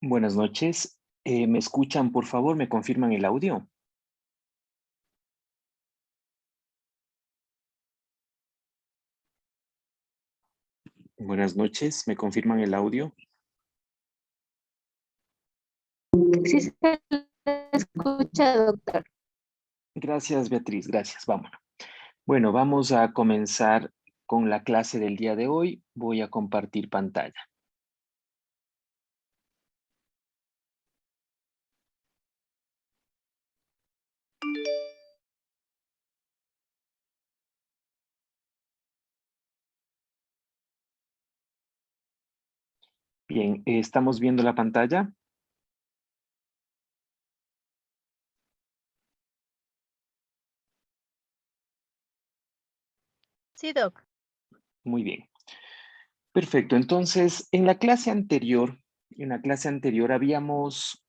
Buenas noches. ¿Me escuchan, por favor? ¿Me confirman el audio? Buenas noches. ¿Me confirman el audio? Sí se le escucha, doctor. Gracias, Beatriz. Gracias. Vamos. Bueno, vamos a comenzar con la clase del día de hoy. Voy a compartir pantalla. Bien, ¿estamos viendo la pantalla? Sí, doc. Muy bien. Perfecto. Entonces, en la clase anterior, habíamos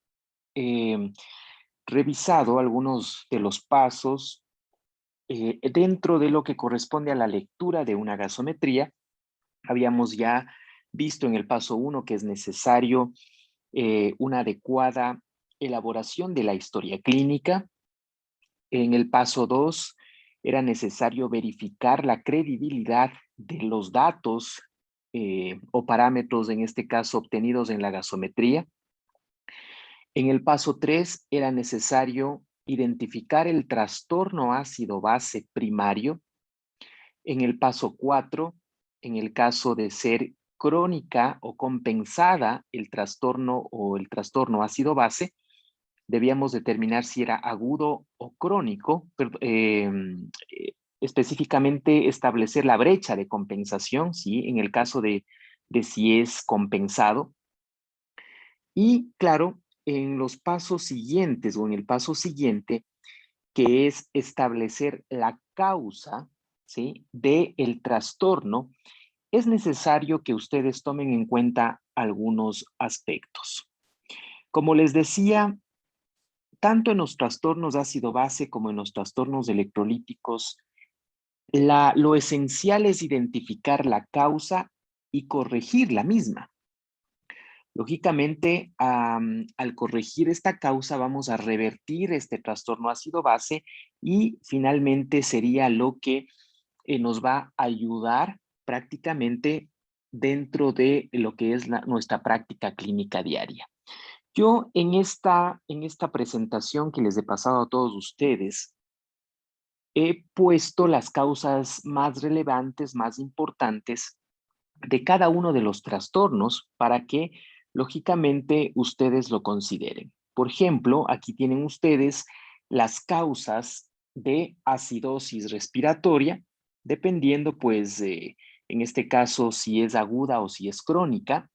revisado algunos de los pasos dentro de lo que corresponde a la lectura de una gasometría. Habíamos ya visto en el paso 1 que es necesario una adecuada elaboración de la historia clínica. En el paso 2 era necesario verificar la credibilidad de los datos o parámetros, en este caso, obtenidos en la gasometría. En el paso 3 era necesario identificar el trastorno ácido-base primario. En el paso 4, en el caso de ser crónica o compensada el trastorno ácido-base, debíamos determinar si era agudo o crónico, específicamente establecer la brecha de compensación, ¿sí? En el caso de si es compensado. Y claro, en los pasos siguientes o en el paso siguiente, que es establecer la causa, ¿sí? del trastorno, es necesario que ustedes tomen en cuenta algunos aspectos. Como les decía, tanto en los trastornos ácido-base como en los trastornos electrolíticos, lo esencial es identificar la causa y corregir la misma. Lógicamente, al corregir esta causa, vamos a revertir este trastorno ácido-base y finalmente sería lo que nos va a ayudar prácticamente dentro de lo que es nuestra práctica clínica diaria. Yo en esta presentación que les he pasado a todos ustedes, he puesto las causas más relevantes, más importantes de cada uno de los trastornos para que lógicamente ustedes lo consideren. Por ejemplo, aquí tienen ustedes las causas de acidosis respiratoria, dependiendo pues en este caso si es aguda o si es crónica.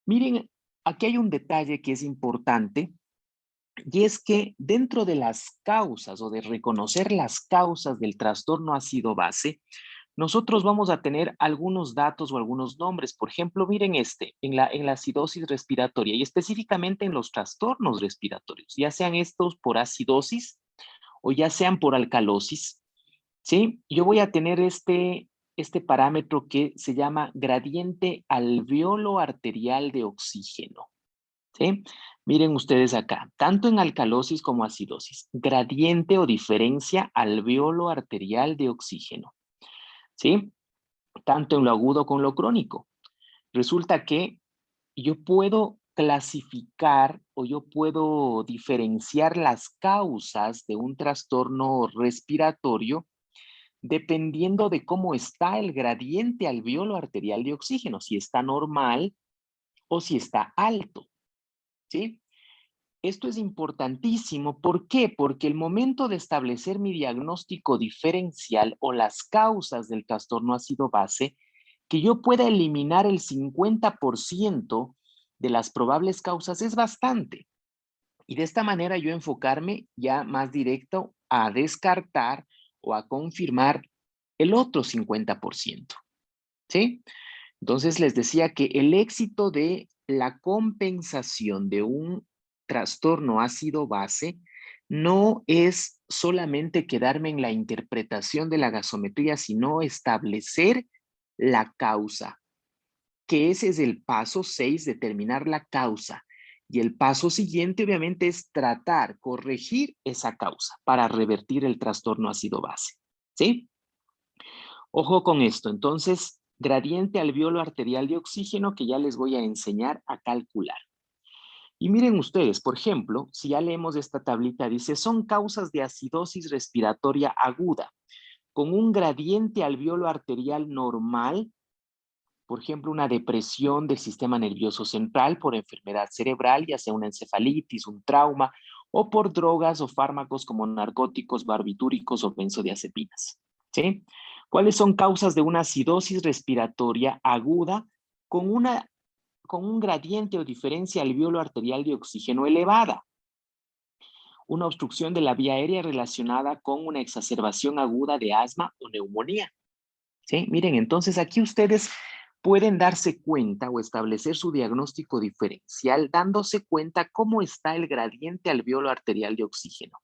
Miren, aquí hay un detalle que es importante y es que dentro de las causas o de reconocer las causas del trastorno ácido-base, nosotros vamos a tener algunos datos o algunos nombres. Por ejemplo, miren en la acidosis respiratoria y específicamente en los trastornos respiratorios, ya sean estos por acidosis o ya sean por alcalosis, ¿sí? Yo voy a tener este parámetro que se llama gradiente alveolo arterial de oxígeno, ¿sí? Miren ustedes acá, tanto en alcalosis como acidosis, gradiente o diferencia alveolo arterial de oxígeno, ¿sí? Tanto en lo agudo como en lo crónico. Resulta que yo puedo clasificar o yo puedo diferenciar las causas de un trastorno respiratorio dependiendo de cómo está el gradiente alveolo arterial de oxígeno, si está normal o si está alto, ¿sí? Esto es importantísimo. ¿Por qué? Porque el momento de establecer mi diagnóstico diferencial o las causas del trastorno ácido-base, que yo pueda eliminar el 50% de las probables causas es bastante. Y de esta manera yo enfocarme ya más directo a descartar o a confirmar el otro 50%. ¿Sí? Entonces les decía que el éxito de la compensación de un trastorno ácido-base no es solamente quedarme en la interpretación de la gasometría, sino establecer la causa, que ese es el paso 6, determinar la causa. Y el paso siguiente, obviamente, es tratar, corregir esa causa para revertir el trastorno ácido-base. ¿Sí? Ojo con esto. Entonces, gradiente alveolo arterial de oxígeno que ya les voy a enseñar a calcular. Y miren ustedes, por ejemplo, si ya leemos esta tablita, dice, son causas de acidosis respiratoria aguda con un gradiente alveolo arterial normal, por ejemplo, una depresión del sistema nervioso central por enfermedad cerebral, ya sea una encefalitis, un trauma, o por drogas o fármacos como narcóticos, barbitúricos o benzodiazepinas. ¿Sí? ¿Cuáles son causas de una acidosis respiratoria aguda con un gradiente o diferencia alveolo arterial de oxígeno elevada? Una obstrucción de la vía aérea relacionada con una exacerbación aguda de asma o neumonía. ¿Sí? Miren, entonces aquí ustedes pueden darse cuenta o establecer su diagnóstico diferencial dándose cuenta cómo está el gradiente alveolo arterial de oxígeno.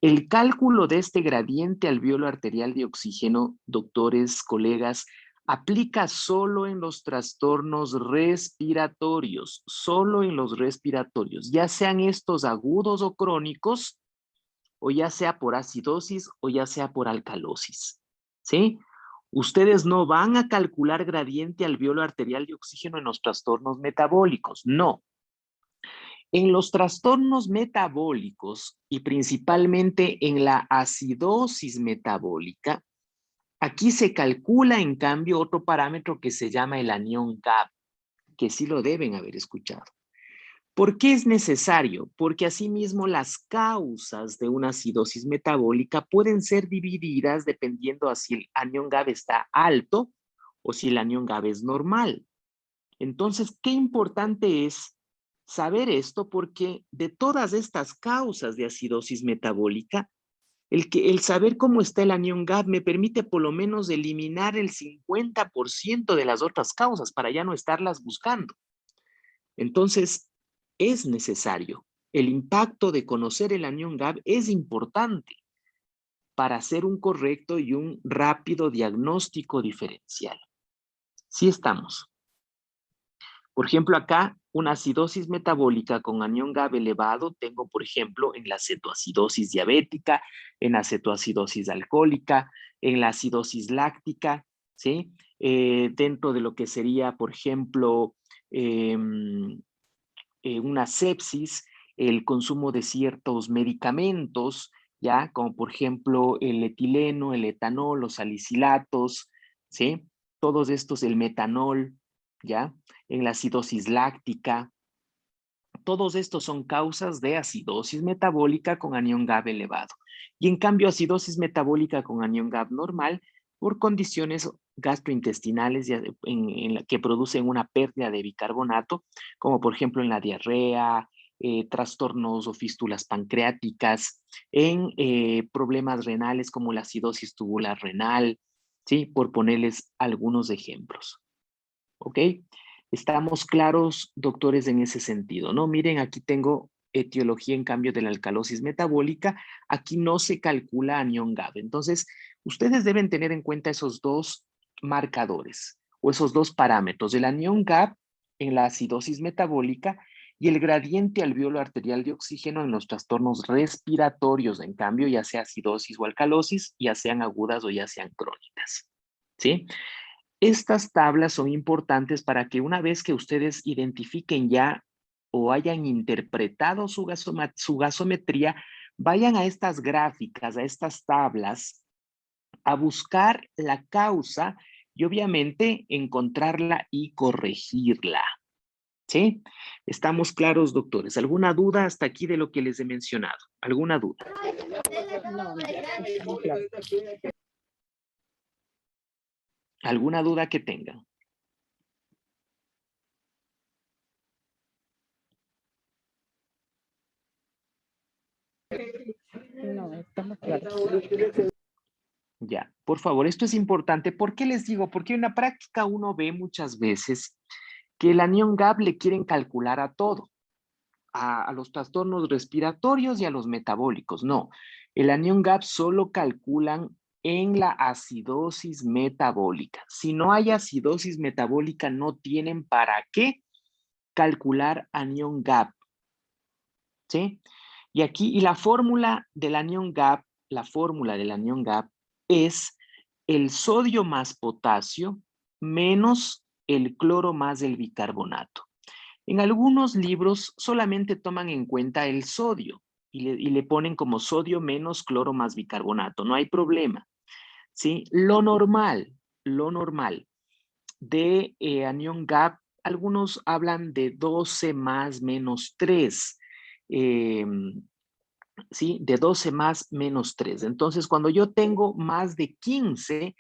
El cálculo de este gradiente alveolo arterial de oxígeno, doctores, colegas, aplica solo en los trastornos respiratorios, solo en los respiratorios, ya sean estos agudos o crónicos, o ya sea por acidosis o ya sea por alcalosis. ¿Sí? Ustedes no van a calcular gradiente alveolo arterial de oxígeno en los trastornos metabólicos, no. En los trastornos metabólicos y principalmente en la acidosis metabólica, aquí se calcula en cambio otro parámetro que se llama el anión GAB, que sí lo deben haber escuchado. ¿Por qué es necesario? Porque asimismo las causas de una acidosis metabólica pueden ser divididas dependiendo a si el anión GAB está alto o si el anión GAB es normal. Entonces, qué importante es saber esto porque de todas estas causas de acidosis metabólica, el saber cómo está el anión GAB me permite por lo menos eliminar el 50% de las otras causas para ya no estarlas buscando. Entonces, es necesario. El impacto de conocer el anión GAB es importante para hacer un correcto y un rápido diagnóstico diferencial. Sí estamos. Por ejemplo, acá, una acidosis metabólica con anión GAB elevado, tengo, por ejemplo, en la cetoacidosis diabética, en la cetoacidosis alcohólica, en la acidosis láctica, ¿sí? Dentro de lo que sería, por ejemplo, una sepsis, el consumo de ciertos medicamentos, ¿ya? Como por ejemplo el etileno, el etanol, los salicilatos, ¿sí? Todos estos, el metanol, ¿ya? En la acidosis láctica. Todos estos son causas de acidosis metabólica con anión GAB elevado. Y en cambio, acidosis metabólica con anión GAB normal por condiciones gastrointestinales en la que producen una pérdida de bicarbonato, como por ejemplo en la diarrea, trastornos o fístulas pancreáticas, en problemas renales como la acidosis tubular renal, ¿sí? Por ponerles algunos ejemplos. ¿Ok? Estamos claros, doctores, en ese sentido, ¿no? Miren, aquí tengo etiología en cambio de la alcalosis metabólica. Aquí no se calcula anión GAB. Entonces, ustedes deben tener en cuenta esos dos marcadores o esos dos parámetros, el anión GAB en la acidosis metabólica y el gradiente alveolo arterial de oxígeno en los trastornos respiratorios, en cambio, ya sea acidosis o alcalosis, ya sean agudas o ya sean crónicas. ¿Sí? Estas tablas son importantes para que una vez que ustedes identifiquen ya o hayan interpretado su gasometría, vayan a estas gráficas, a estas tablas, a buscar la causa y obviamente encontrarla y corregirla. ¿Sí? ¿Estamos claros, doctores? ¿Alguna duda hasta aquí de lo que les he mencionado? ¿Alguna duda? ¿Alguna duda que tengan? No, estamos claros. Ya, por favor, esto es importante. ¿Por qué les digo? Porque en la práctica uno ve muchas veces que el anión GAB le quieren calcular a todo, a los trastornos respiratorios y a los metabólicos. No, el anión GAB solo calculan en la acidosis metabólica. Si no hay acidosis metabólica, no tienen para qué calcular anión GAB. ¿sí? Y aquí, y la fórmula del anión GAP, es el sodio más potasio menos el cloro más el bicarbonato. En algunos libros solamente toman en cuenta el sodio y le ponen como sodio menos cloro más bicarbonato. No hay problema, ¿sí? Lo normal de anión GAP, algunos hablan de 12 más menos 3. ¿Sí? De 12 más menos 3. Entonces, cuando yo tengo más de 15,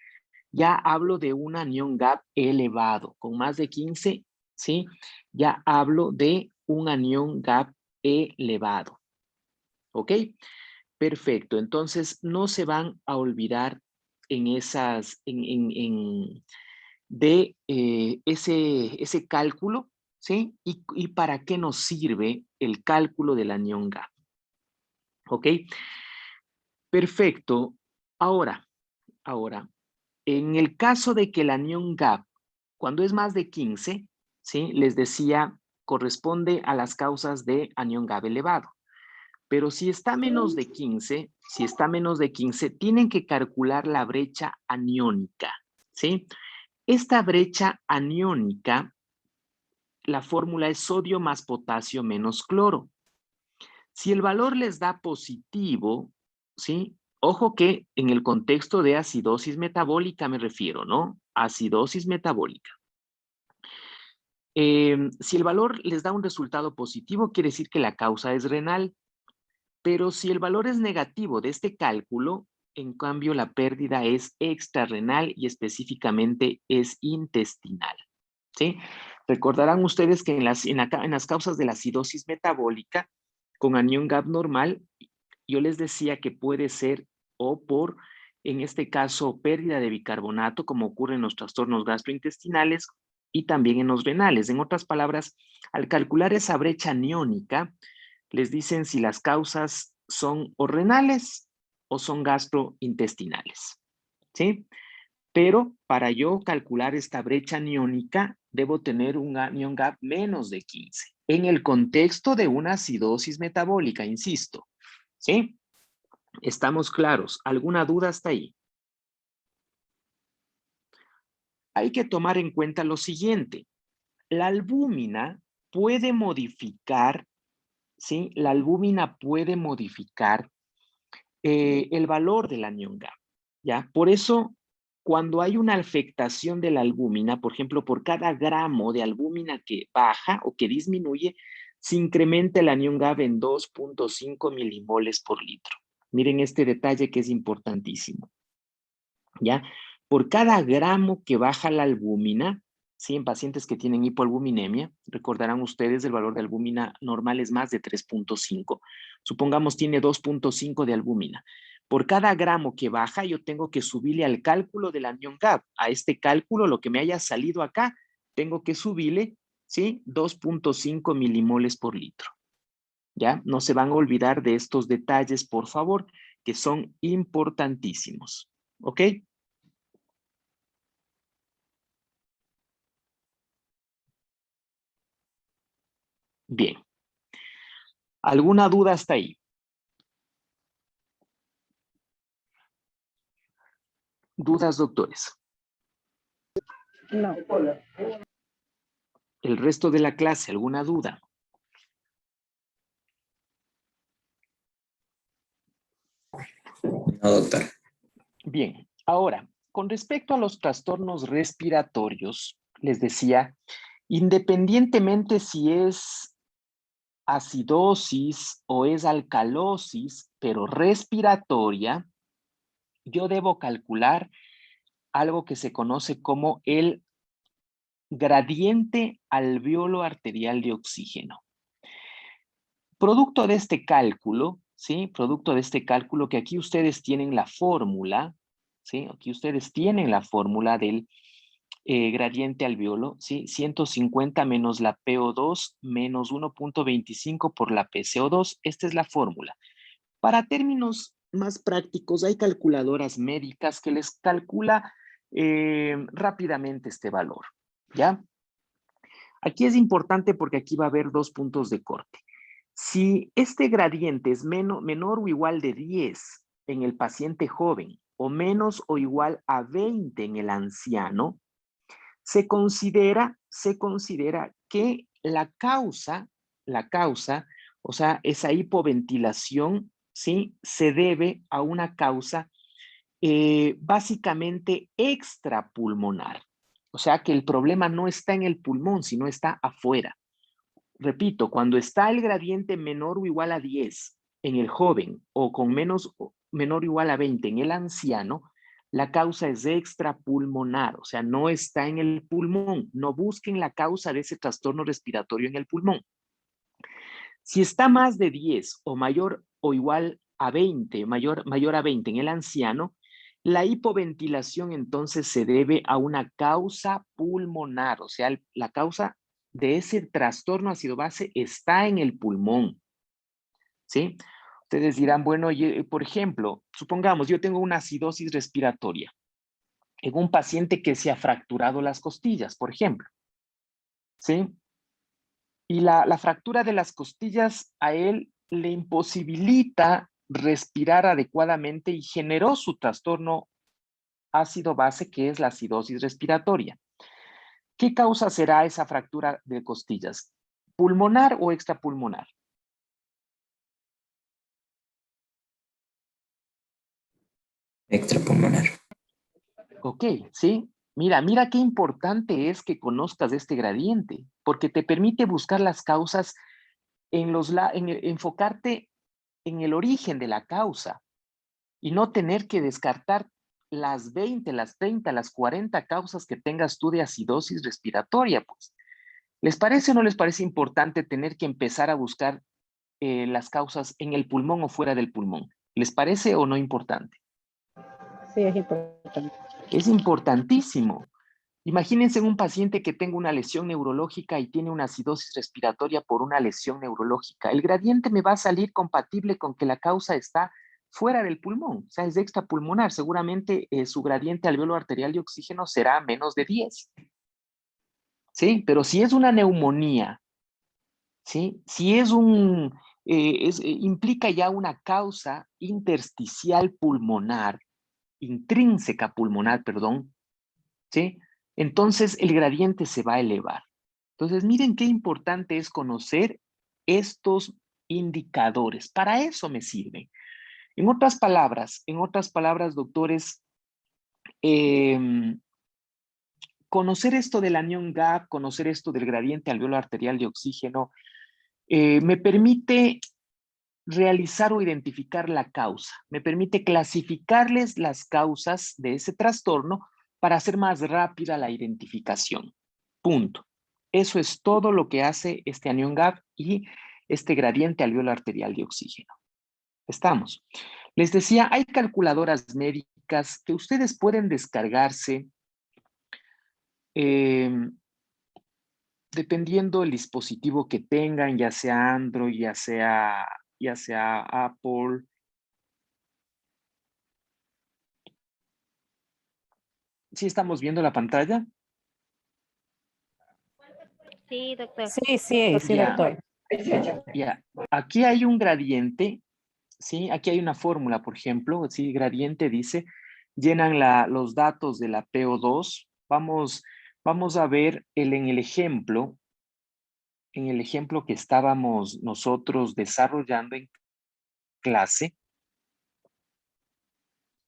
ya hablo de un anión GAP elevado. Con más de 15, ¿sí? Ya hablo de un anión GAP elevado. ¿Ok? Perfecto. Entonces, no se van a olvidar en esas, de ese cálculo, ¿sí? Y para qué nos sirve el cálculo del anión GAP. ¿Ok? Perfecto. Ahora, en el caso de que el anión GAP, cuando es más de 15, ¿sí? Les decía, corresponde a las causas de anión GAP elevado. Pero si está menos de 15, tienen que calcular la brecha aniónica, ¿sí? Esta brecha aniónica, la fórmula es sodio más potasio menos cloro. Si el valor les da positivo, ¿sí? Ojo que en el contexto de acidosis metabólica me refiero, ¿no? Acidosis metabólica. Si el valor les da un resultado positivo, quiere decir que la causa es renal. Pero si el valor es negativo de este cálculo, en cambio la pérdida es extrarrenal y específicamente es intestinal, ¿sí? Recordarán ustedes que en las causas de la acidosis metabólica, con anión GAP normal, yo les decía que puede ser o por, en este caso, pérdida de bicarbonato, como ocurre en los trastornos gastrointestinales y también en los renales. En otras palabras, al calcular esa brecha aniónica, les dicen si las causas son o renales o son gastrointestinales, ¿sí? Pero para yo calcular esta brecha aniónica, debo tener un anión GAP menos de 15, en el contexto de una acidosis metabólica, insisto, ¿sí? ¿Estamos claros? ¿Alguna duda hasta ahí? Hay que tomar en cuenta lo siguiente. La albúmina puede modificar, ¿sí? La albúmina puede modificar el valor del anión GAP, ¿ya? Por eso, cuando hay una afectación de la albúmina, por ejemplo, por cada gramo de albúmina que baja o que disminuye, se incrementa el anión GAP en 2.5 milimoles por litro. Miren este detalle que es importantísimo, ¿ya? Por cada gramo que baja la albúmina, ¿sí? En pacientes que tienen hipoalbuminemia, recordarán ustedes el valor de albúmina normal es más de 3.5. Supongamos tiene 2.5 de albúmina. Por cada gramo que baja, yo tengo que subirle al cálculo del anión GAP. A este cálculo, lo que me haya salido acá, tengo que subirle, ¿sí? 2.5 milimoles por litro. ¿Ya? No se van a olvidar de estos detalles, por favor, que son importantísimos. ¿Ok? Bien. ¿Alguna duda hasta ahí? ¿Dudas, doctores? No. ¿El resto de la clase, alguna duda? No, doctor. Bien. Ahora, con respecto a los trastornos respiratorios, les decía, independientemente si es acidosis o es alcalosis, pero respiratoria, yo debo calcular algo que se conoce como el gradiente alveolo arterial de oxígeno. Producto de este cálculo, ¿sí? Producto de este cálculo que aquí ustedes tienen la fórmula, ¿sí? Aquí ustedes tienen la fórmula del gradiente alveolo, ¿sí? 150 menos la PO2 menos 1.25 por la PCO2. Esta es la fórmula. Para términos más prácticos, hay calculadoras médicas que les calcula rápidamente este valor, ¿ya? Aquí es importante porque aquí va a haber dos puntos de corte. Si este gradiente es menor o igual de 10 en el paciente joven o menos o igual a 20 en el anciano, se considera que la causa, o sea, esa hipoventilación, ¿sí? Se debe a una causa básicamente extrapulmonar. O sea, que el problema no está en el pulmón, sino está afuera. Repito, cuando está el gradiente menor o igual a 10 en el joven o con menor o igual a 20 en el anciano, la causa es extrapulmonar, o sea, no está en el pulmón. No busquen la causa de ese trastorno respiratorio en el pulmón. Si está más de 10 o mayor o igual a 20, mayor a 20 en el anciano, la hipoventilación entonces se debe a una causa pulmonar, o sea, la causa de ese trastorno ácido base está en el pulmón, ¿sí? Ustedes dirán, bueno, por ejemplo, supongamos yo tengo una acidosis respiratoria en un paciente que se ha fracturado las costillas, por ejemplo, ¿sí? Y la fractura de las costillas a él le imposibilita respirar adecuadamente y generó su trastorno ácido base, que es la acidosis respiratoria. ¿Qué causa será esa fractura de costillas? ¿Pulmonar o extrapulmonar? Extrapulmonar. Ok, ¿sí? Mira qué importante es que conozcas este gradiente, porque te permite buscar las causas enfocarte en el origen de la causa y no tener que descartar las 20, las 30, las 40 causas que tengas tú de acidosis respiratoria, pues. ¿Les parece o no les parece importante tener que empezar a buscar las causas en el pulmón o fuera del pulmón? ¿Les parece o no importante? Sí, es importante. Es importantísimo. Imagínense un paciente que tenga una lesión neurológica y tiene una acidosis respiratoria por una lesión neurológica. El gradiente me va a salir compatible con que la causa está fuera del pulmón, o sea, es extrapulmonar. Seguramente su gradiente alveolo arterial de oxígeno será menos de 10. ¿Sí? Pero si es una neumonía, ¿sí? Si es implica ya una causa intersticial pulmonar, intrínseca pulmonar, perdón, ¿sí? Entonces el gradiente se va a elevar. Entonces miren qué importante es conocer estos indicadores. Para eso me sirve. En otras palabras, doctores, conocer esto del anión gap, conocer esto del gradiente alveolo arterial de oxígeno, me permite realizar o identificar la causa. Me permite clasificarles las causas de ese trastorno para hacer más rápida la identificación. Punto. Eso es todo lo que hace este anión gap y este gradiente alveolo arterial de oxígeno. Estamos. Les decía, hay calculadoras médicas que ustedes pueden descargarse dependiendo del dispositivo que tengan, ya sea Android, ya sea Apple. ¿Sí estamos viendo la pantalla? Sí, doctor. Sí, Ya, doctor. ya. Aquí hay un gradiente, ¿sí? Aquí hay una fórmula, por ejemplo, ¿sí? Gradiente dice, llenan los datos de la PO2. Vamos a ver en el ejemplo que estábamos nosotros desarrollando en clase,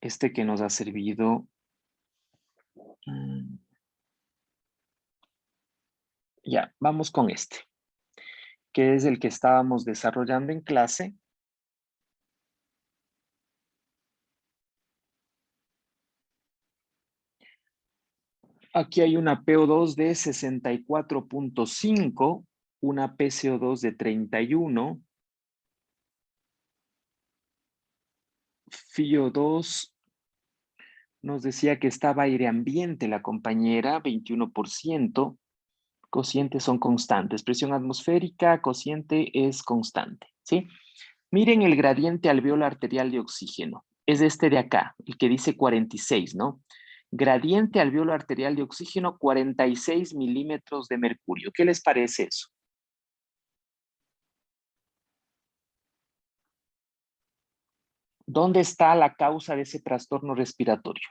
este que nos ha servido. Ya, vamos con este, que es el que estábamos desarrollando en clase. Aquí hay una PO2 de 64.5, una PCO2 de 31, FiO2 nos decía que estaba aire ambiente la compañera, 21%, cocientes son constantes, presión atmosférica, cociente es constante, ¿sí? Miren el gradiente alveolo arterial de oxígeno, es este de acá, el que dice 46, ¿no? Gradiente alveolo arterial de oxígeno, 46 milímetros de mercurio. ¿Qué les parece eso? ¿Dónde está la causa de ese trastorno respiratorio?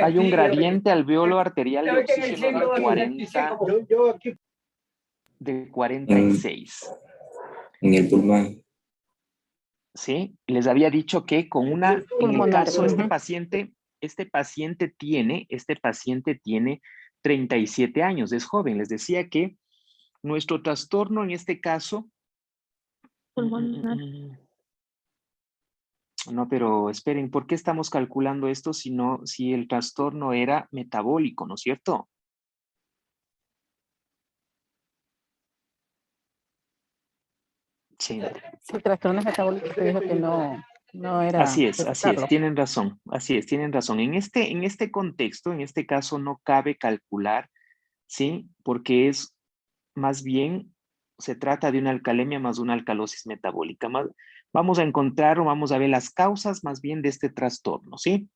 Hay un gradiente alveolo arterial de oxígeno de 40, de 46. En el pulmón. ¿Sí? Les había dicho que con una, en el Pulmonar, caso, ujú. este paciente tiene 37 años, es joven. Les decía que nuestro trastorno en este caso... Pulmonar. No, pero esperen, ¿por qué estamos calculando esto si el trastorno era metabólico, ¿no es cierto? Sí. Si trastornos metabólicos te dijo que no era Así es, detectarlo. tienen razón, así es, tienen razón. En este contexto, en este caso, no cabe calcular, ¿sí? Porque es más bien, se trata de una alcalemia más una alcalosis metabólica. Vamos a encontrar o vamos a ver las causas más bien de este trastorno, ¿sí?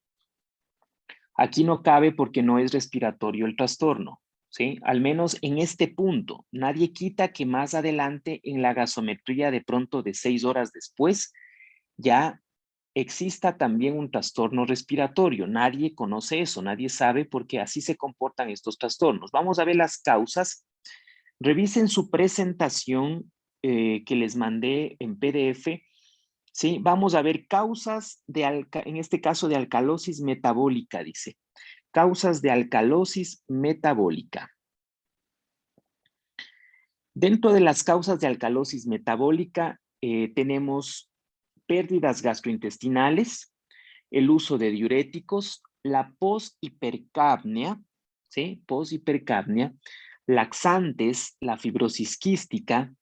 Aquí no cabe porque no es respiratorio el trastorno, ¿sí? Al menos en este punto. Nadie quita que más adelante en la gasometría de pronto de 6 horas después ya exista también un trastorno respiratorio. Nadie conoce eso, nadie sabe porque así se comportan estos trastornos. Vamos a ver las causas. Revisen su presentación que les mandé en PDF. ¿Sí? Vamos a ver causas en este caso de alcalosis metabólica, dice. Causas de alcalosis metabólica. Dentro de las causas de alcalosis metabólica tenemos pérdidas gastrointestinales, el uso de diuréticos, la poshipercapnia, ¿sí? Poshipercapnia, laxantes, la fibrosis quística.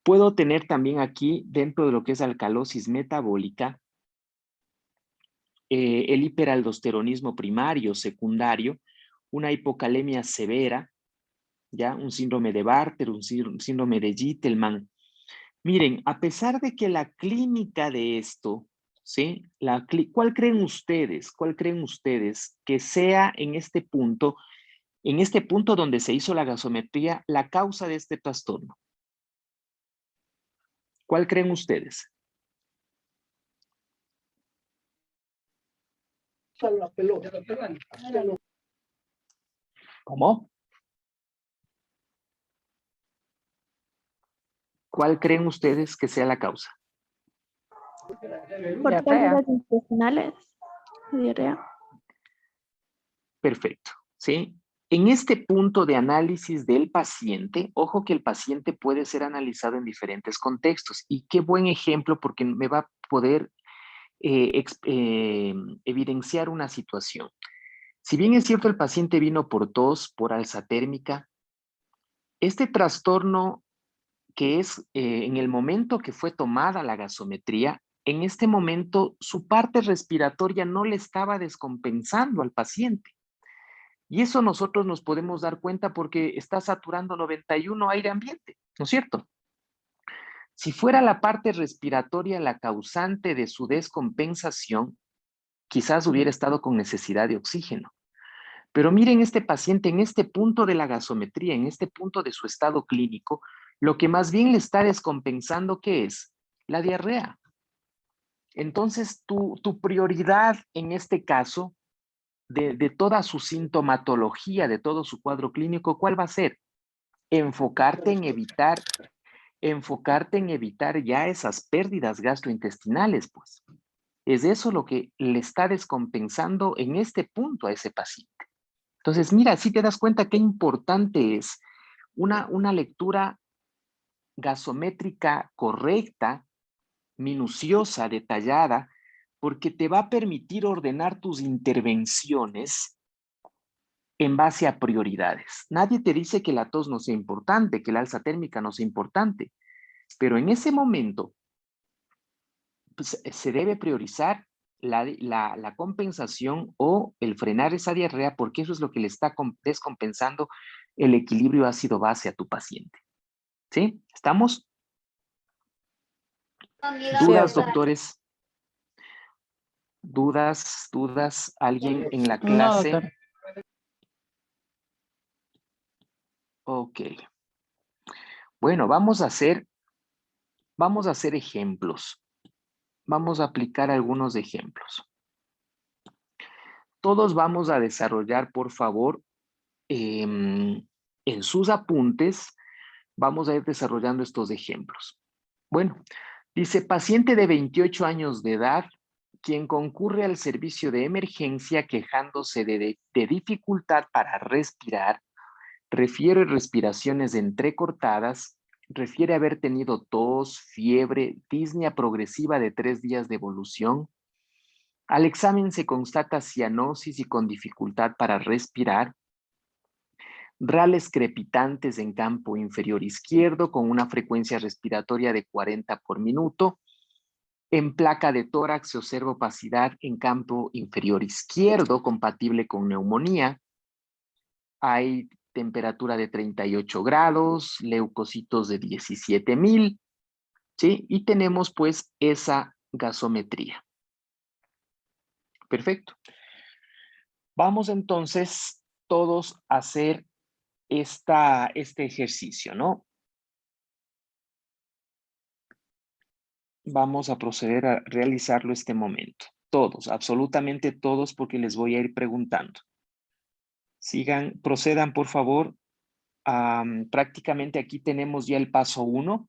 Puedo tener también aquí, dentro de lo que es alcalosis metabólica, el hiperaldosteronismo primario, secundario, una hipocalemia severa, ¿ya? Un síndrome de Bartter, un síndrome de Gitelman. Miren, a pesar de que la clínica de esto, ¿sí? ¿Cuál creen ustedes? ¿Cuál creen ustedes que sea en este punto donde se hizo la gasometría, la causa de este trastorno? ¿Cuál creen ustedes? ¿Cómo? ¿Cuál creen ustedes que sea la causa? Por Diarrea. pérdidas intestinales. Diarrea. Perfecto, ¿sí? En este punto de análisis del paciente, ojo que el paciente puede ser analizado en diferentes contextos y qué buen ejemplo porque me va a poder evidenciar una situación. Si bien es cierto el paciente vino por tos, por alza térmica, este trastorno que es en el momento que fue tomada la gasometría, en este momento su parte respiratoria no le estaba descompensando al paciente. Y eso nosotros nos podemos dar cuenta porque está saturando 91 aire ambiente, ¿no es cierto? Si fuera la parte respiratoria la causante de su descompensación, quizás hubiera estado con necesidad de oxígeno. Pero miren este paciente en este punto de la gasometría, en este punto de su estado clínico, lo que más bien le está descompensando, ¿qué es? La diarrea. Entonces, tu prioridad en este caso, de toda su sintomatología, de todo su cuadro clínico, ¿cuál va a ser? Enfocarte en evitar ya esas pérdidas gastrointestinales, pues. Es eso lo que le está descompensando en este punto a ese paciente. Entonces, mira, si te das cuenta qué importante es una lectura gasométrica correcta, minuciosa, detallada, porque te va a permitir ordenar tus intervenciones en base a prioridades. Nadie te dice que la tos no sea importante, que la alza térmica no sea importante, pero en ese momento pues, se debe priorizar la compensación o el frenar esa diarrea porque eso es lo que le está descompensando el equilibrio ácido-base a tu paciente. ¿Sí? ¿Estamos? Sí, ¿Dudas, doctores? ¿Dudas? ¿Alguien en la No, clase? doctor. Ok. Bueno, vamos a hacer ejemplos. Vamos a aplicar algunos ejemplos. Todos vamos a desarrollar, por favor, en sus apuntes, vamos a ir desarrollando estos ejemplos. Bueno, dice, paciente de 28 años de edad, quien concurre al servicio de emergencia quejándose de dificultad para respirar, refiere respiraciones entrecortadas, refiere haber tenido tos, fiebre, disnea progresiva de 3 días de evolución. Al examen se constata cianosis y con dificultad para respirar, rales crepitantes en campo inferior izquierdo con una frecuencia respiratoria de 40 por minuto. En placa de tórax se observa opacidad en campo inferior izquierdo compatible con neumonía. Hay temperatura de 38 grados, leucocitos de 17,000, ¿sí? Y tenemos pues esa gasometría. Perfecto. Vamos entonces todos a hacer este ejercicio, ¿no? Vamos a proceder a realizarlo este momento. Todos, absolutamente todos, porque les voy a ir preguntando. Procedan por favor. Prácticamente aquí tenemos ya el paso 1.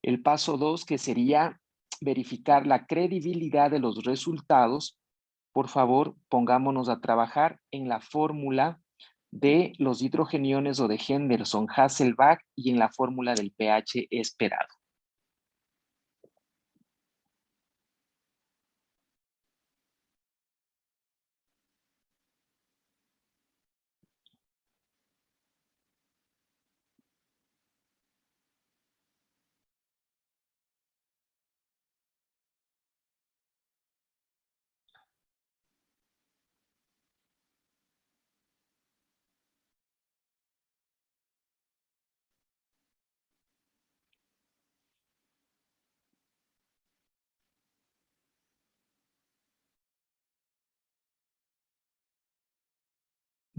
El paso 2, que sería verificar la credibilidad de los resultados. Por favor, pongámonos a trabajar en la fórmula de los hidrogeniones o de Henderson-Hasselbalch y en la fórmula del pH esperado.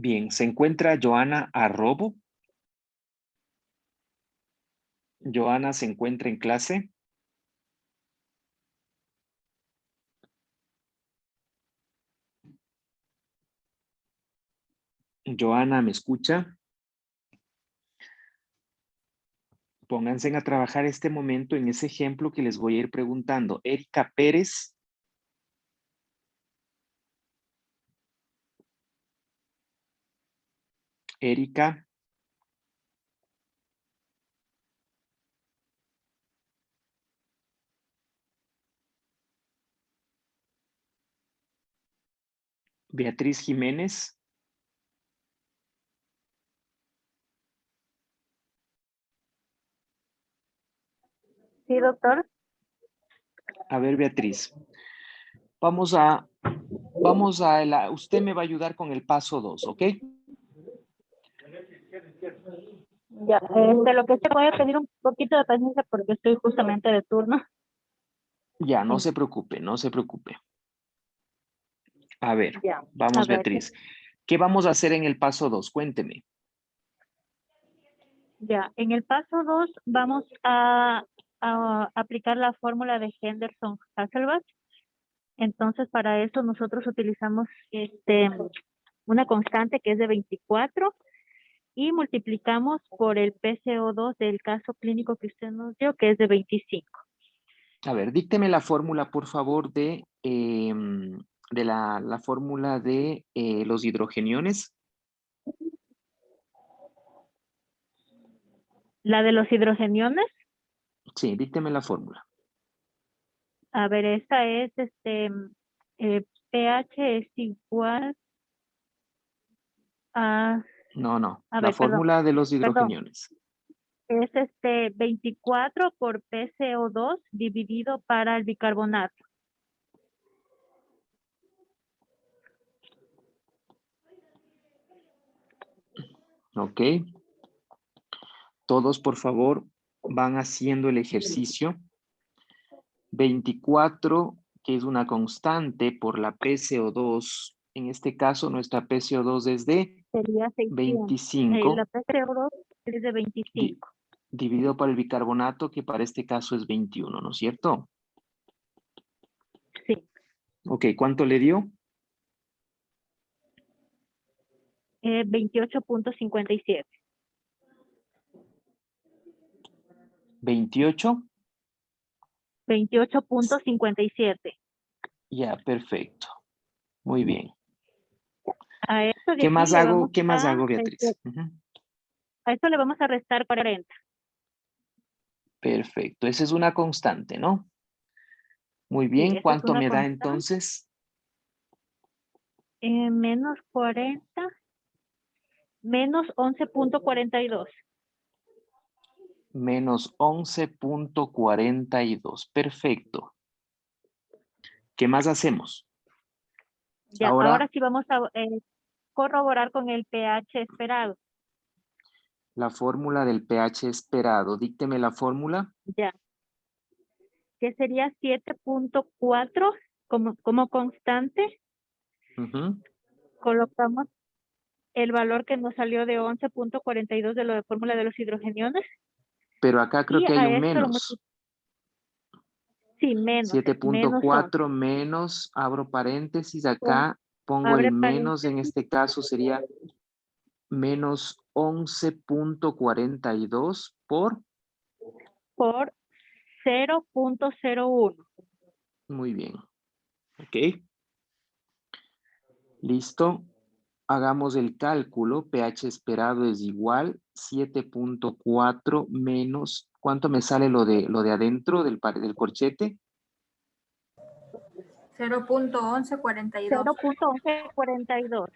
Bien, ¿se encuentra Joana Arrobo? Joana se encuentra en clase. Joana, ¿me escucha? Pónganse a trabajar este momento en ese ejemplo que les voy a ir preguntando. Erika Pérez. Erika. Beatriz Jiménez. Sí, doctor. A ver, Beatriz. Usted me va a ayudar con el paso 2, ¿ok? Ya, lo que se voy a pedir un poquito de paciencia porque estoy justamente de turno. Ya, no se preocupe, no se preocupe. A ver, Ya, a vamos, ver, Beatriz. ¿Qué vamos a hacer en el paso 2? Cuénteme. ya, en el paso 2 vamos a aplicar la fórmula de Henderson-Hasselbalch. Entonces, para eso nosotros utilizamos una constante que es de 24 y multiplicamos por el PCO2 del caso clínico que usted nos dio, que es de 25. A ver, dícteme la fórmula, por favor, de la fórmula de los hidrogeniones. La de los hidrogeniones, Sí, dícteme la fórmula. a ver, esta es pH es igual a, No, a la ver, perdón, fórmula de los perdón, hidrogeniones. es 24 por PCO2 dividido para el bicarbonato. Ok. Todos, por favor, van haciendo el ejercicio. 24, que es una constante por la PCO2. En este caso, nuestra PCO2 es de Sería 600. 25 La PCO2 es de 25. dividido por el bicarbonato, que para este caso es 21, ¿no es cierto? Sí. Ok, ¿cuánto le dio? 28.57. 28. 28.57. Ya, perfecto. Muy bien. A esto de ¿Qué aquí más le hago? vamos ¿Qué más a, hago, Beatriz? Ujú. a esto le vamos a restar 40. Perfecto. Esa es una constante, ¿no? Muy Sí, bien. esa es ¿Cuánto una me da constante. entonces? Menos 40, menos 11.42. Menos 11.42. Perfecto. ¿Qué más hacemos? Ya, Ahora, ahora sí vamos a corroborar con el pH esperado. la fórmula del pH esperado. Dícteme la fórmula. Ya. Que sería 7.4 como constante. Ujú. Colocamos el valor que nos salió de 11.42 de la fórmula de los hidrogeniones. Pero acá creo Y que hay a un esto lo menos. sí, menos 11. 7.4 menos, abro paréntesis, acá pongo el Abre menos, en paréntesis, este caso sería menos 11.42 por, por 0.01. muy bien, ok, listo, hagamos el cálculo, pH esperado es igual, 7.4 menos, ¿cuánto me sale lo de adentro del corchete? 0.1142. 0.1142.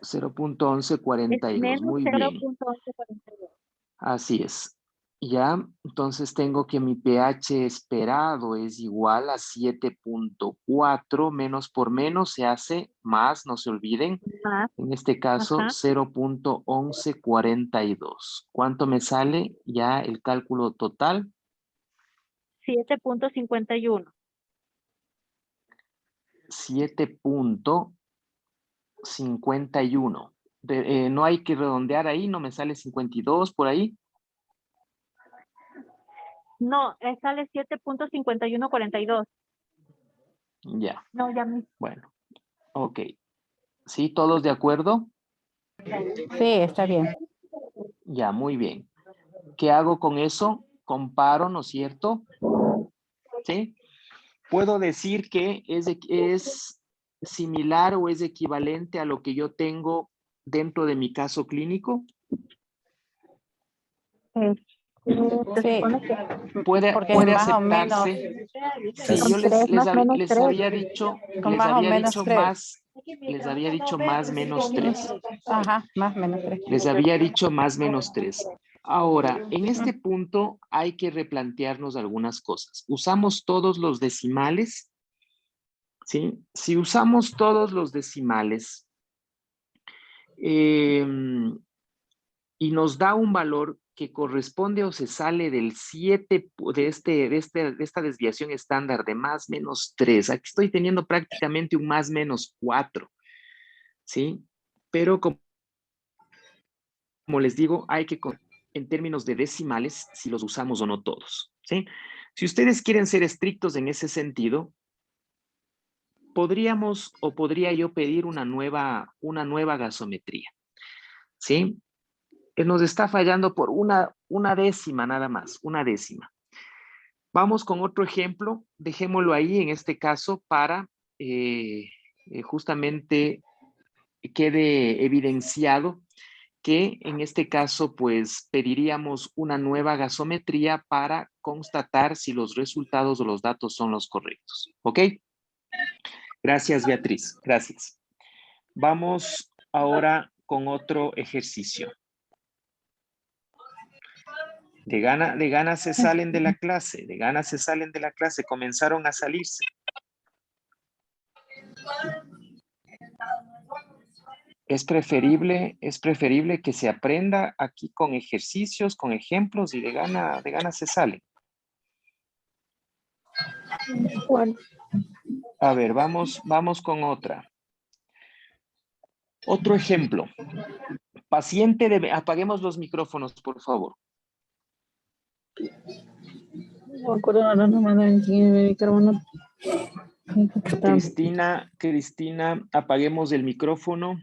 0.1142, Es menos muy bien. 0.1142. Así es. Ya, entonces tengo que mi pH esperado es igual a 7.4, menos por menos se hace más, no se olviden. Más, En este caso, ajá, 0.1142. ¿Cuánto me sale ya el cálculo total? 7.51. 7.51. No hay que redondear ahí, no me sale 52 por ahí. No, sale 7.5142. Ya, No, ya me... bueno, ok. ¿Sí? ¿Todos de acuerdo? Sí, está bien. Ya, muy bien. ¿Qué hago con eso? Comparo, ¿no es cierto? ¿Sí? Puedo decir que es similar o es equivalente a lo que yo tengo dentro de mi caso clínico. se Sí, supone que porque Puede más o menos aceptarse. Sí, yo son 3 más menos 3. con más o menos 3. les había dicho más menos 3. Ajá, más o menos 3. Les había dicho más menos 3. Ahora, en este punto hay que replantearnos algunas cosas. ¿Usamos todos los decimales? ¿Sí? Si usamos todos los decimales y nos da un valor que corresponde o se sale del 7 de esta desviación estándar de más menos 3. Aquí estoy teniendo prácticamente un más menos 4. ¿Sí? Pero como les digo, hay que, en términos de decimales, si los usamos o no todos. ¿Sí? Si ustedes quieren ser estrictos en ese sentido, podríamos o podría yo pedir una nueva gasometría. ¿Sí? Nos está fallando por una décima nada más, una décima. Vamos con otro ejemplo, dejémoslo ahí en este caso para justamente quede evidenciado que en este caso pues pediríamos una nueva gasometría para constatar si los resultados o los datos son los correctos. ¿Ok? Gracias, Beatriz. Gracias. Vamos ahora con otro ejercicio. De gana se salen de la clase, comenzaron a salirse. Es preferible que se aprenda aquí con ejercicios, con ejemplos y de gana se sale. Bueno, A ver, vamos con otra. Otro ejemplo. Paciente de... Apaguemos los micrófonos, por favor. No me acuerdo ahora nomás de bicarbonato. Cristina, apaguemos el micrófono.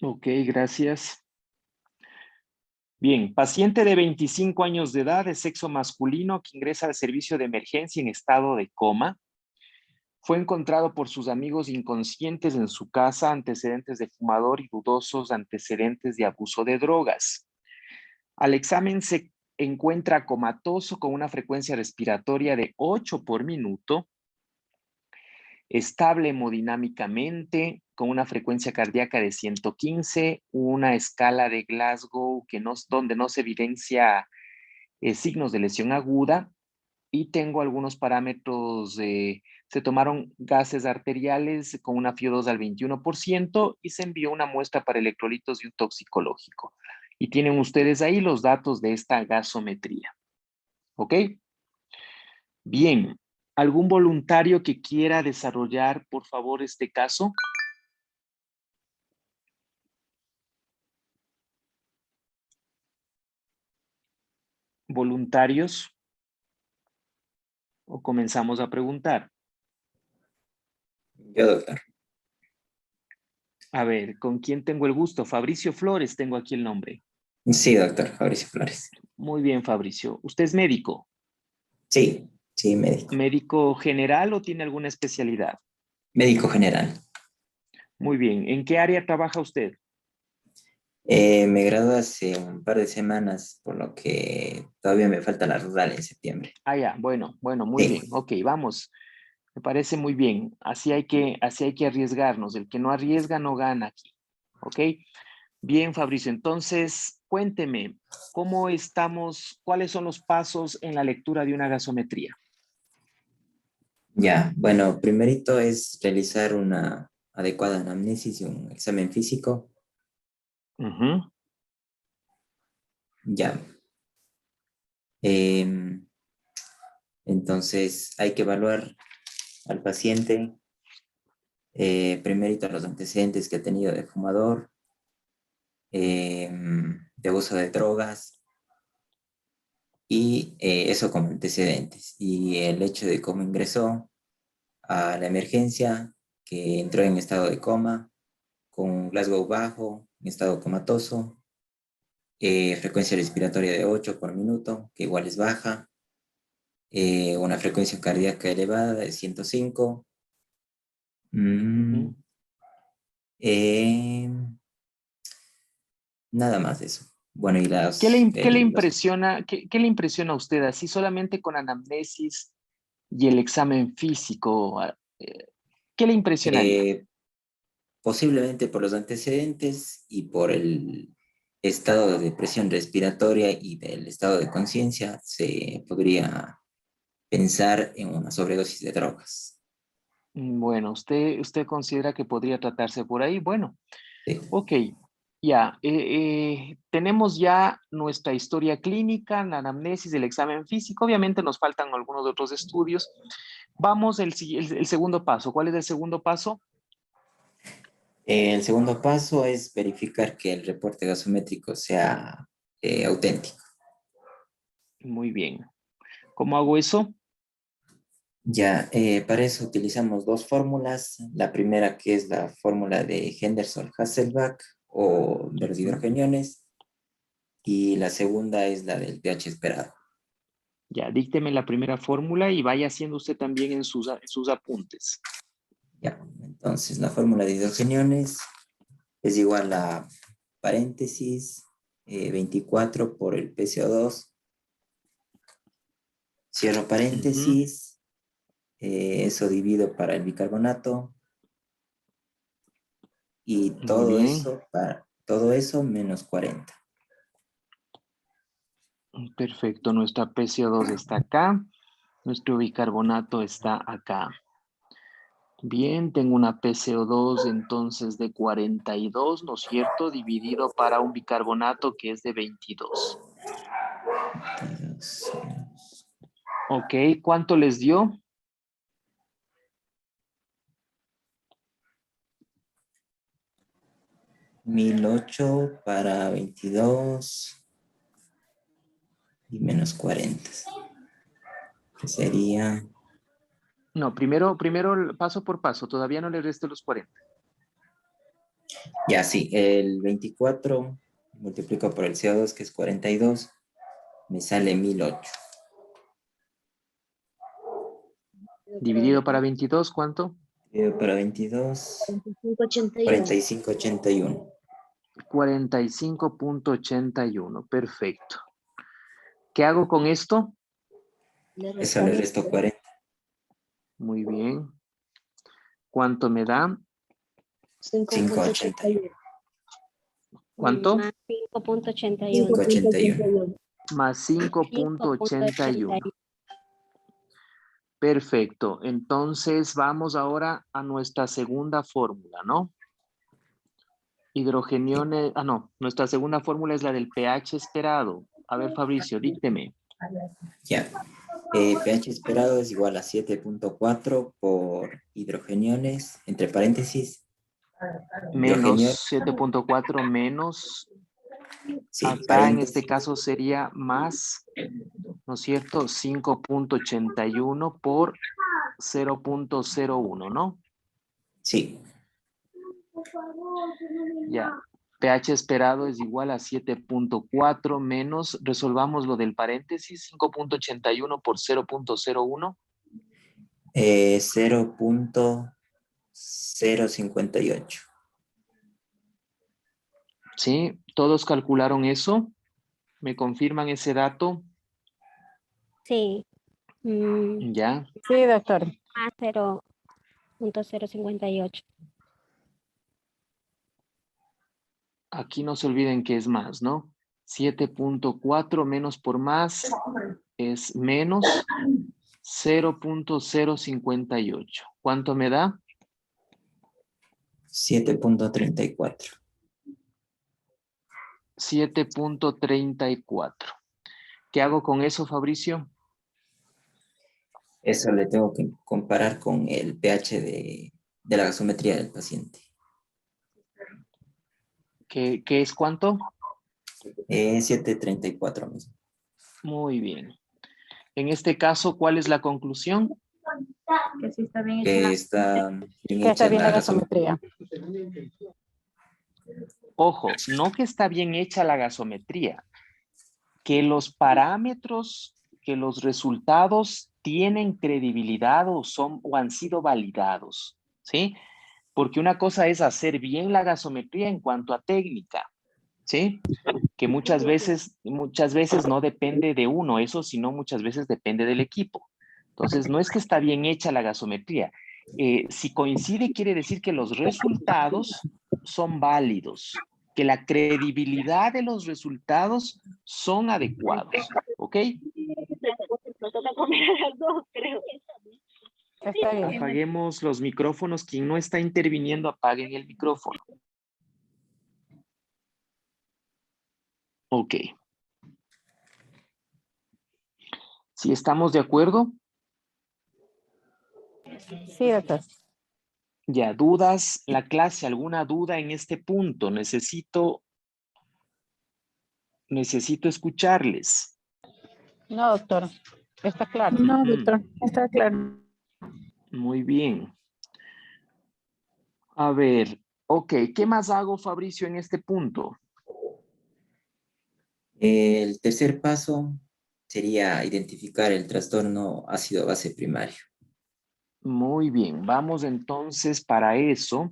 Ok, gracias. Bien, paciente de 25 años de edad, de sexo masculino, que ingresa al servicio de emergencia en estado de coma. Fue encontrado por sus amigos inconscientes en su casa, antecedentes de fumador y dudosos antecedentes de abuso de drogas. Al examen se encuentra comatoso con una frecuencia respiratoria de 8 por minuto, estable hemodinámicamente, con una frecuencia cardíaca de 115, una escala de Glasgow donde no se evidencia signos de lesión aguda, y tengo algunos parámetros. Se tomaron gases arteriales con una FiO2 al 21% y se envió una muestra para electrolitos y un toxicológico. Y tienen ustedes ahí los datos de esta gasometría. ¿Ok? Bien. ¿Algún voluntario que quiera desarrollar, por favor, este caso? ¿Voluntarios? ¿O comenzamos a preguntar? Yo, doctor. A ver, ¿con quién tengo el gusto? Fabricio Flores, tengo aquí el nombre. Sí, doctor, Fabricio Flores. Muy bien, Fabricio. ¿Usted es médico? Sí, sí, médico. ¿Médico general o tiene alguna especialidad? Médico general. Muy bien. ¿En qué área trabaja usted? Me gradué hace un par de semanas, por lo que todavía me falta la rural en septiembre. Ah, ya. Bueno, muy bien. Sí, Ok, vamos. Me parece muy bien. Así hay que arriesgarnos. El que no arriesga no gana aquí. ¿Ok? Bien, Fabricio. Entonces, cuénteme, ¿cómo estamos? ¿Cuáles son los pasos en la lectura de una gasometría? ya. Bueno, primerito es realizar una adecuada anamnesis y un examen físico. Ujú. Ya. Em, entonces, hay que evaluar al paciente, primerito los antecedentes que ha tenido de fumador, de abuso de drogas, y eso como antecedentes. Y el hecho de cómo ingresó a la emergencia, que entró en estado de coma, con Glasgow bajo, en estado comatoso, frecuencia respiratoria de 8 por minuto, que igual es baja, una frecuencia cardíaca elevada de 105. Ujú. Eh, Nada más de eso. Bueno, y ¿Qué le impresiona, qué le impresiona a usted así solamente con anamnesis y el examen físico? ¿Qué le impresionaría? eh, posiblemente por los antecedentes y por el estado de depresión respiratoria y del estado de conciencia, se podría pensar en una sobredosis de drogas. Bueno, usted considera que podría tratarse por ahí. Bueno, Sí. ok, ya. Tenemos ya nuestra historia clínica, la anamnesis, el examen físico. Obviamente nos faltan algunos otros estudios. Vamos el segundo paso. ¿Cuál es el segundo paso? El segundo paso es verificar que el reporte gasométrico sea auténtico. Muy bien. ¿Cómo hago eso? Ya, para eso utilizamos dos fórmulas. La primera, que es la fórmula de Henderson-Hasselbalch o de los Ujú. hidrogeniones, y la segunda es la del pH esperado. Ya, dícteme la primera fórmula y vaya haciendo usted también en sus apuntes. Ya, entonces la fórmula de hidrogeniones es igual a paréntesis 24 por el PCO2, cierro Ujú. paréntesis, eso divido para el bicarbonato, y Muy bien. todo eso menos 40. Perfecto. Nuestra PCO2 está acá. Nuestro bicarbonato está acá. Bien, tengo una PCO2 entonces de 42, ¿no es cierto? Dividido para un bicarbonato que es de 22. 22 menos Ok, ¿cuánto les dio? 1008 para 22 y menos 40. Que sería, No, primero paso por paso, todavía no le resto los 40. ya sí, el 24 multiplico por el CO2, que es 42, me sale 1008. Dividido para 22, ¿cuánto? Para 22, 4581. 4581. 45.81, perfecto. ¿Qué hago con esto? Eso le resto 40. Muy bien. ¿Cuánto me da? 581. ¿Cuánto? Más 5.81. 581. Más 5.81. Perfecto. Entonces vamos ahora a nuestra segunda fórmula, ¿no? Hidrogeniones, no, nuestra segunda fórmula es la del pH esperado. A ver, Fabricio, dícteme. Ya. pH esperado es igual a 7.4 por hidrogeniones, entre paréntesis, Menos 7.4 menos, sí, acá en este paréntesis, caso sería más, ¿no es cierto? 5.81 por 0.01, ¿no? sí, Ya. pH esperado es igual a 7.4 menos, resolvamos lo del paréntesis, 5.81 por 0.01. 0.058. ¿Sí? ¿Todos calcularon eso? ¿Me confirman ese dato? Sí. Ya. Sí, doctor. Más 0.058. Aquí no se olviden que es más, ¿no? 7.4 menos por más es menos 0.058. ¿Cuánto me da? 7.34. 7.34. ¿Qué hago con eso, Fabricio? Eso le tengo que comparar con el pH de la gasometría del paciente. ¿Qué es cuánto? 7.34 mismo. Muy bien. En este caso, ¿cuál es la conclusión? Que sí está bien hecha Que la... está bien Que está hecha bien la la gasometría. gasometría. Ojo, no que está bien hecha la gasometría, que los parámetros, que los resultados tienen credibilidad o han sido validados, ¿sí? Porque una cosa es hacer bien la gasometría en cuanto a técnica, ¿sí? Que muchas veces no depende de uno eso, sino muchas veces depende del equipo. Entonces, no es que está bien hecha la gasometría. Si coincide, quiere decir que los resultados son válidos, que la credibilidad de los resultados son adecuados, ¿ok? Nos toca comer a las 2, creo. Está bien. Apaguemos los micrófonos. Quien no está interviniendo, apaguen el micrófono. Ok. Si estamos de acuerdo, Sí, doctor. ya, dudas, la clase, ¿alguna duda en este punto? Necesito escucharles. No, doctor. Está claro. No, Ujú, doctor, está claro. muy bien. A ver, ok, ¿qué más hago, Fabricio, en este punto? El tercer paso sería identificar el trastorno ácido-base primario. Muy bien, vamos entonces para eso.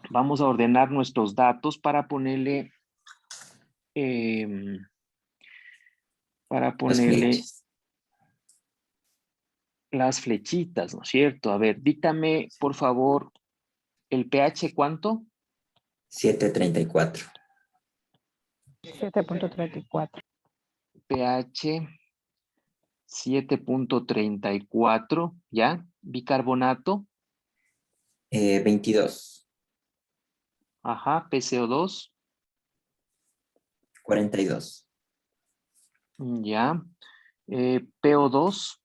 Vamos a ordenar nuestros datos para ponerle, para Las ponerle flechas. las flechitas, ¿no es cierto? A ver, díctame, por favor, el pH, ¿cuánto? 7.34. 7.34. pH 7.34, ¿ya? Bicarbonato. 22, Ajá, PCO2. 42, Ya. PO2.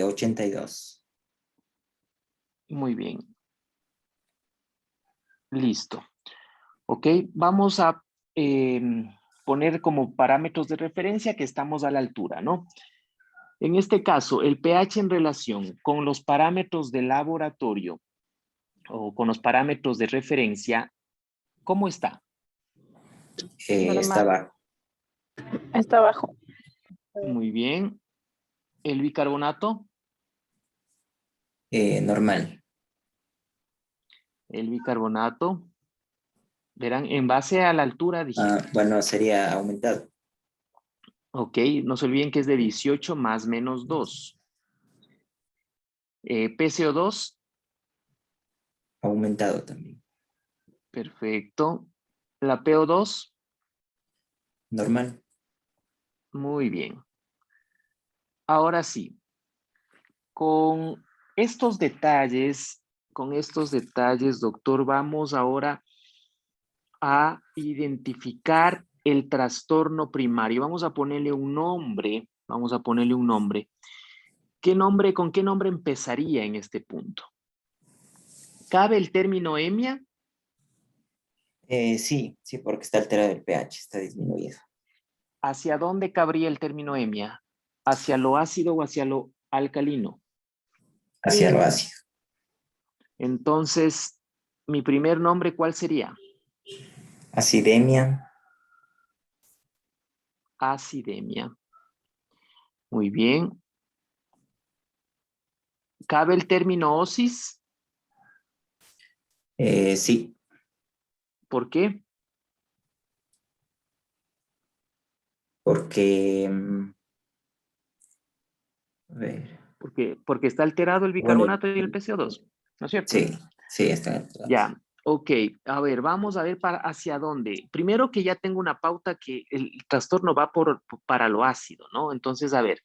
82. Muy bien. Listo. Ok, vamos a poner como parámetros de referencia que estamos a la altura, ¿no? En este caso, el pH en relación con los parámetros de laboratorio o con los parámetros de referencia, ¿cómo está? Está Normal. bajo. Está abajo. Muy bien. El bicarbonato. Normal. El bicarbonato. Verán, en base a la altura dijimos. Bueno, sería aumentado. Ok, no se olviden que es de 18 más menos 2. PCO2. Aumentado también. Perfecto. La PO2. Normal. Muy bien. Ahora sí, con estos detalles, doctor, vamos ahora a identificar el trastorno primario. Vamos a ponerle un nombre. ¿Con qué nombre empezaría en este punto? ¿Cabe el término hemia? Sí, porque está alterado el pH, está disminuido. ¿Hacia dónde cabría el término hemia? ¿Hacia lo ácido o hacia lo alcalino? Hacia lo ácido. Entonces, mi primer nombre, ¿cuál sería? Acidemia. Acidemia. Muy bien. ¿Cabe el término osis? Sí, ¿Por qué? porque, a ver, Porque está alterado el bueno, bicarbonato y el PCO2, ¿no es cierto? sí, están alterados. Ya, ok. A ver, vamos a ver hacia dónde. Primero que ya tengo una pauta que el trastorno va para lo ácido, ¿no? Entonces, a ver.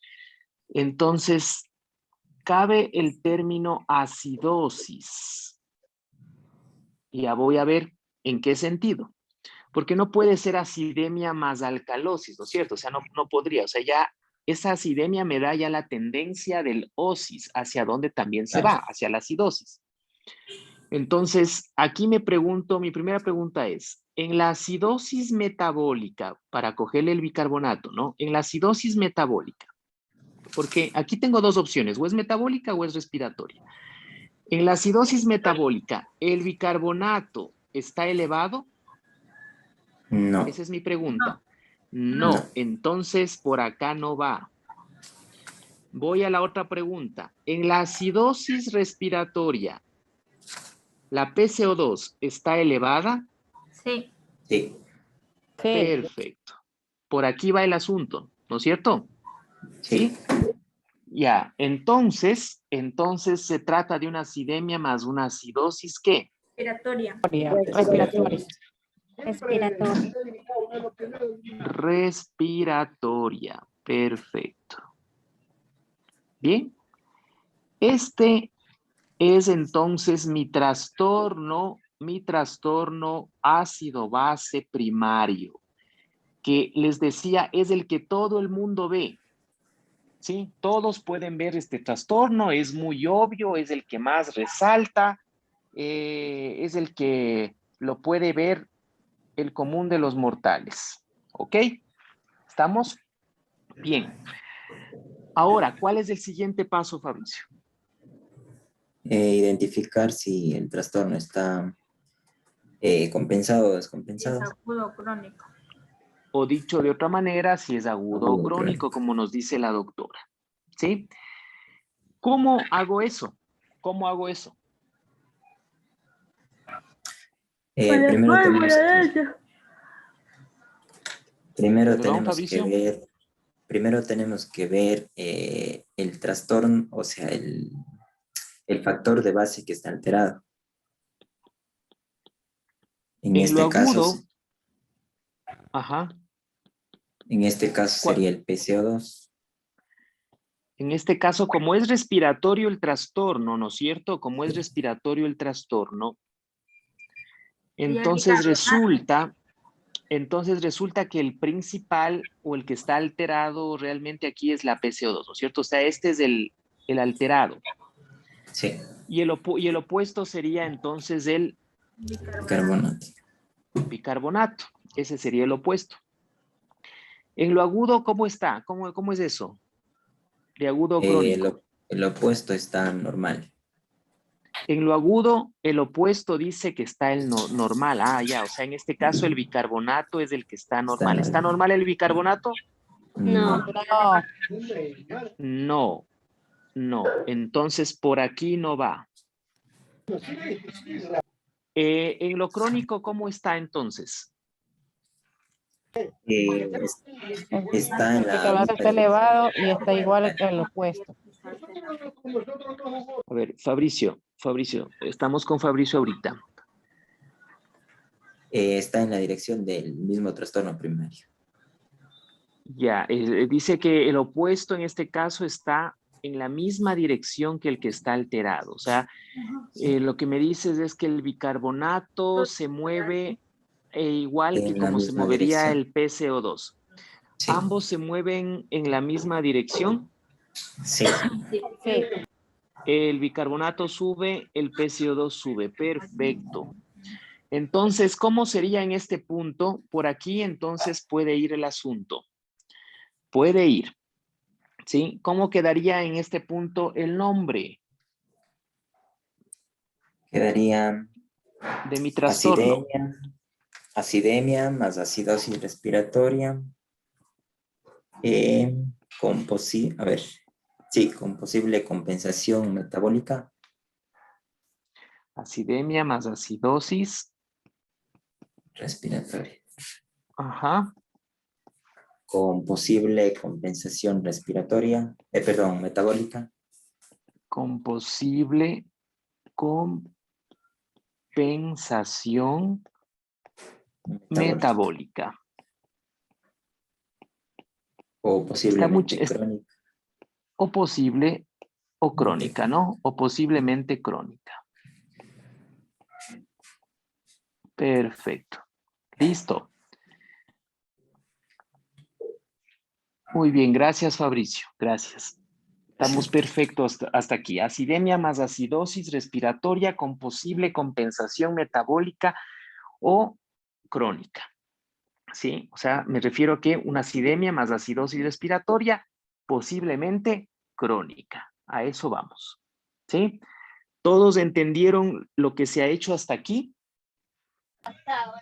Entonces, cabe el término acidosis. Ya voy a ver en qué sentido. Porque no puede ser acidemia más alcalosis, ¿no es cierto? O sea, no podría. O sea, ya esa acidemia me da ya la tendencia del osis, hacia donde también se Claro. va, hacia la acidosis. Entonces, aquí me pregunto, mi primera pregunta es, en la acidosis metabólica, para cogerle el bicarbonato, ¿no? En la acidosis metabólica, porque aquí tengo dos opciones, o es metabólica o es respiratoria. En la acidosis metabólica, ¿el bicarbonato está elevado? No, Esa es mi pregunta. no. No, entonces por acá no va. Voy a la otra pregunta. En la acidosis respiratoria, ¿la PCO2 está elevada? Sí. Sí, Sí. Perfecto. Por aquí va el asunto, ¿no es cierto? sí. ¿Sí? Ya, entonces se trata de una acidemia más una acidosis, ¿qué? Respiratoria. Respiratorio. Respiratorio. Respiratoria. Perfecto. Bien. Este es entonces mi trastorno ácido base primario, que les decía es el que todo el mundo ve. ¿Sí? Todos pueden ver este trastorno, es muy obvio, es el que más resalta, es el que lo puede ver el común de los mortales. ¿Ok? ¿Estamos? Bien. Ahora, ¿cuál es el siguiente paso, Fabricio? Identificar si el trastorno está compensado o Es descompensado. agudo o crónico. O dicho de otra manera, si es agudo o Agudo o crónico, crónico. como nos dice la doctora. ¿Sí? ¿Cómo hago eso? ¿Cómo hago eso? Primero Perdón, tenemos que Fabricio. ver, el trastorno, o sea, el factor de base que está alterado. En En lo este caso, agudo, ajá. sería el PCO2. En este caso, como es respiratorio el trastorno, ¿no es cierto? Como es respiratorio el trastorno, entonces resulta que el principal o el que está alterado realmente aquí es la PCO2, ¿no es cierto? O sea, este es el alterado. Sí, Y el opuesto sería entonces el carbonato. bicarbonato. Ese sería el opuesto. En lo agudo, ¿cómo está? ¿Cómo es eso? De agudo crónico. El opuesto está normal. En lo agudo, el opuesto dice que está el normal. Ah, ya, o sea, en este caso el bicarbonato es el que está Está normal. ¿Está normal el bicarbonato? No. No, No, no. Entonces, por aquí no va. En lo crónico, ¿cómo está entonces? Está en el la carbonato está misma elevado y está igual que el opuesto. A ver, Fabricio, estamos con Fabricio ahorita. está en la dirección del mismo trastorno primario. Ya, dice que el opuesto en este caso está en la misma dirección que el que está alterado. O sea, lo que me dices es que el bicarbonato se mueve igual que En la como se misma movería dirección. el PCO2. Sí, Ambos se mueven en la misma dirección. sí. Sí, El bicarbonato sube, el PCO2 sube. Perfecto. Entonces, ¿cómo sería en este punto? Por aquí entonces puede ir el asunto. Puede ir. ¿Sí? ¿Cómo quedaría en este punto el nombre Quedaría de mi trastorno? acidemia más acidosis respiratoria con con posible compensación metabólica Acidemia más acidosis. respiratoria Ajá. con posible compensación respiratoria, metabólica Con posible compensación metabólica. o Está mucho, posiblemente crónica. o posible o crónica, ¿no? O posiblemente crónica. Perfecto. Listo. Muy bien, gracias Fabricio. Gracias. Estamos perfectos hasta aquí. Acidemia más acidosis respiratoria con posible compensación metabólica o crónica. ¿Sí? O sea, me refiero a que una acidemia más acidosis respiratoria, posiblemente crónica. A eso vamos. ¿Sí? ¿Todos entendieron lo que se ha hecho hasta aquí?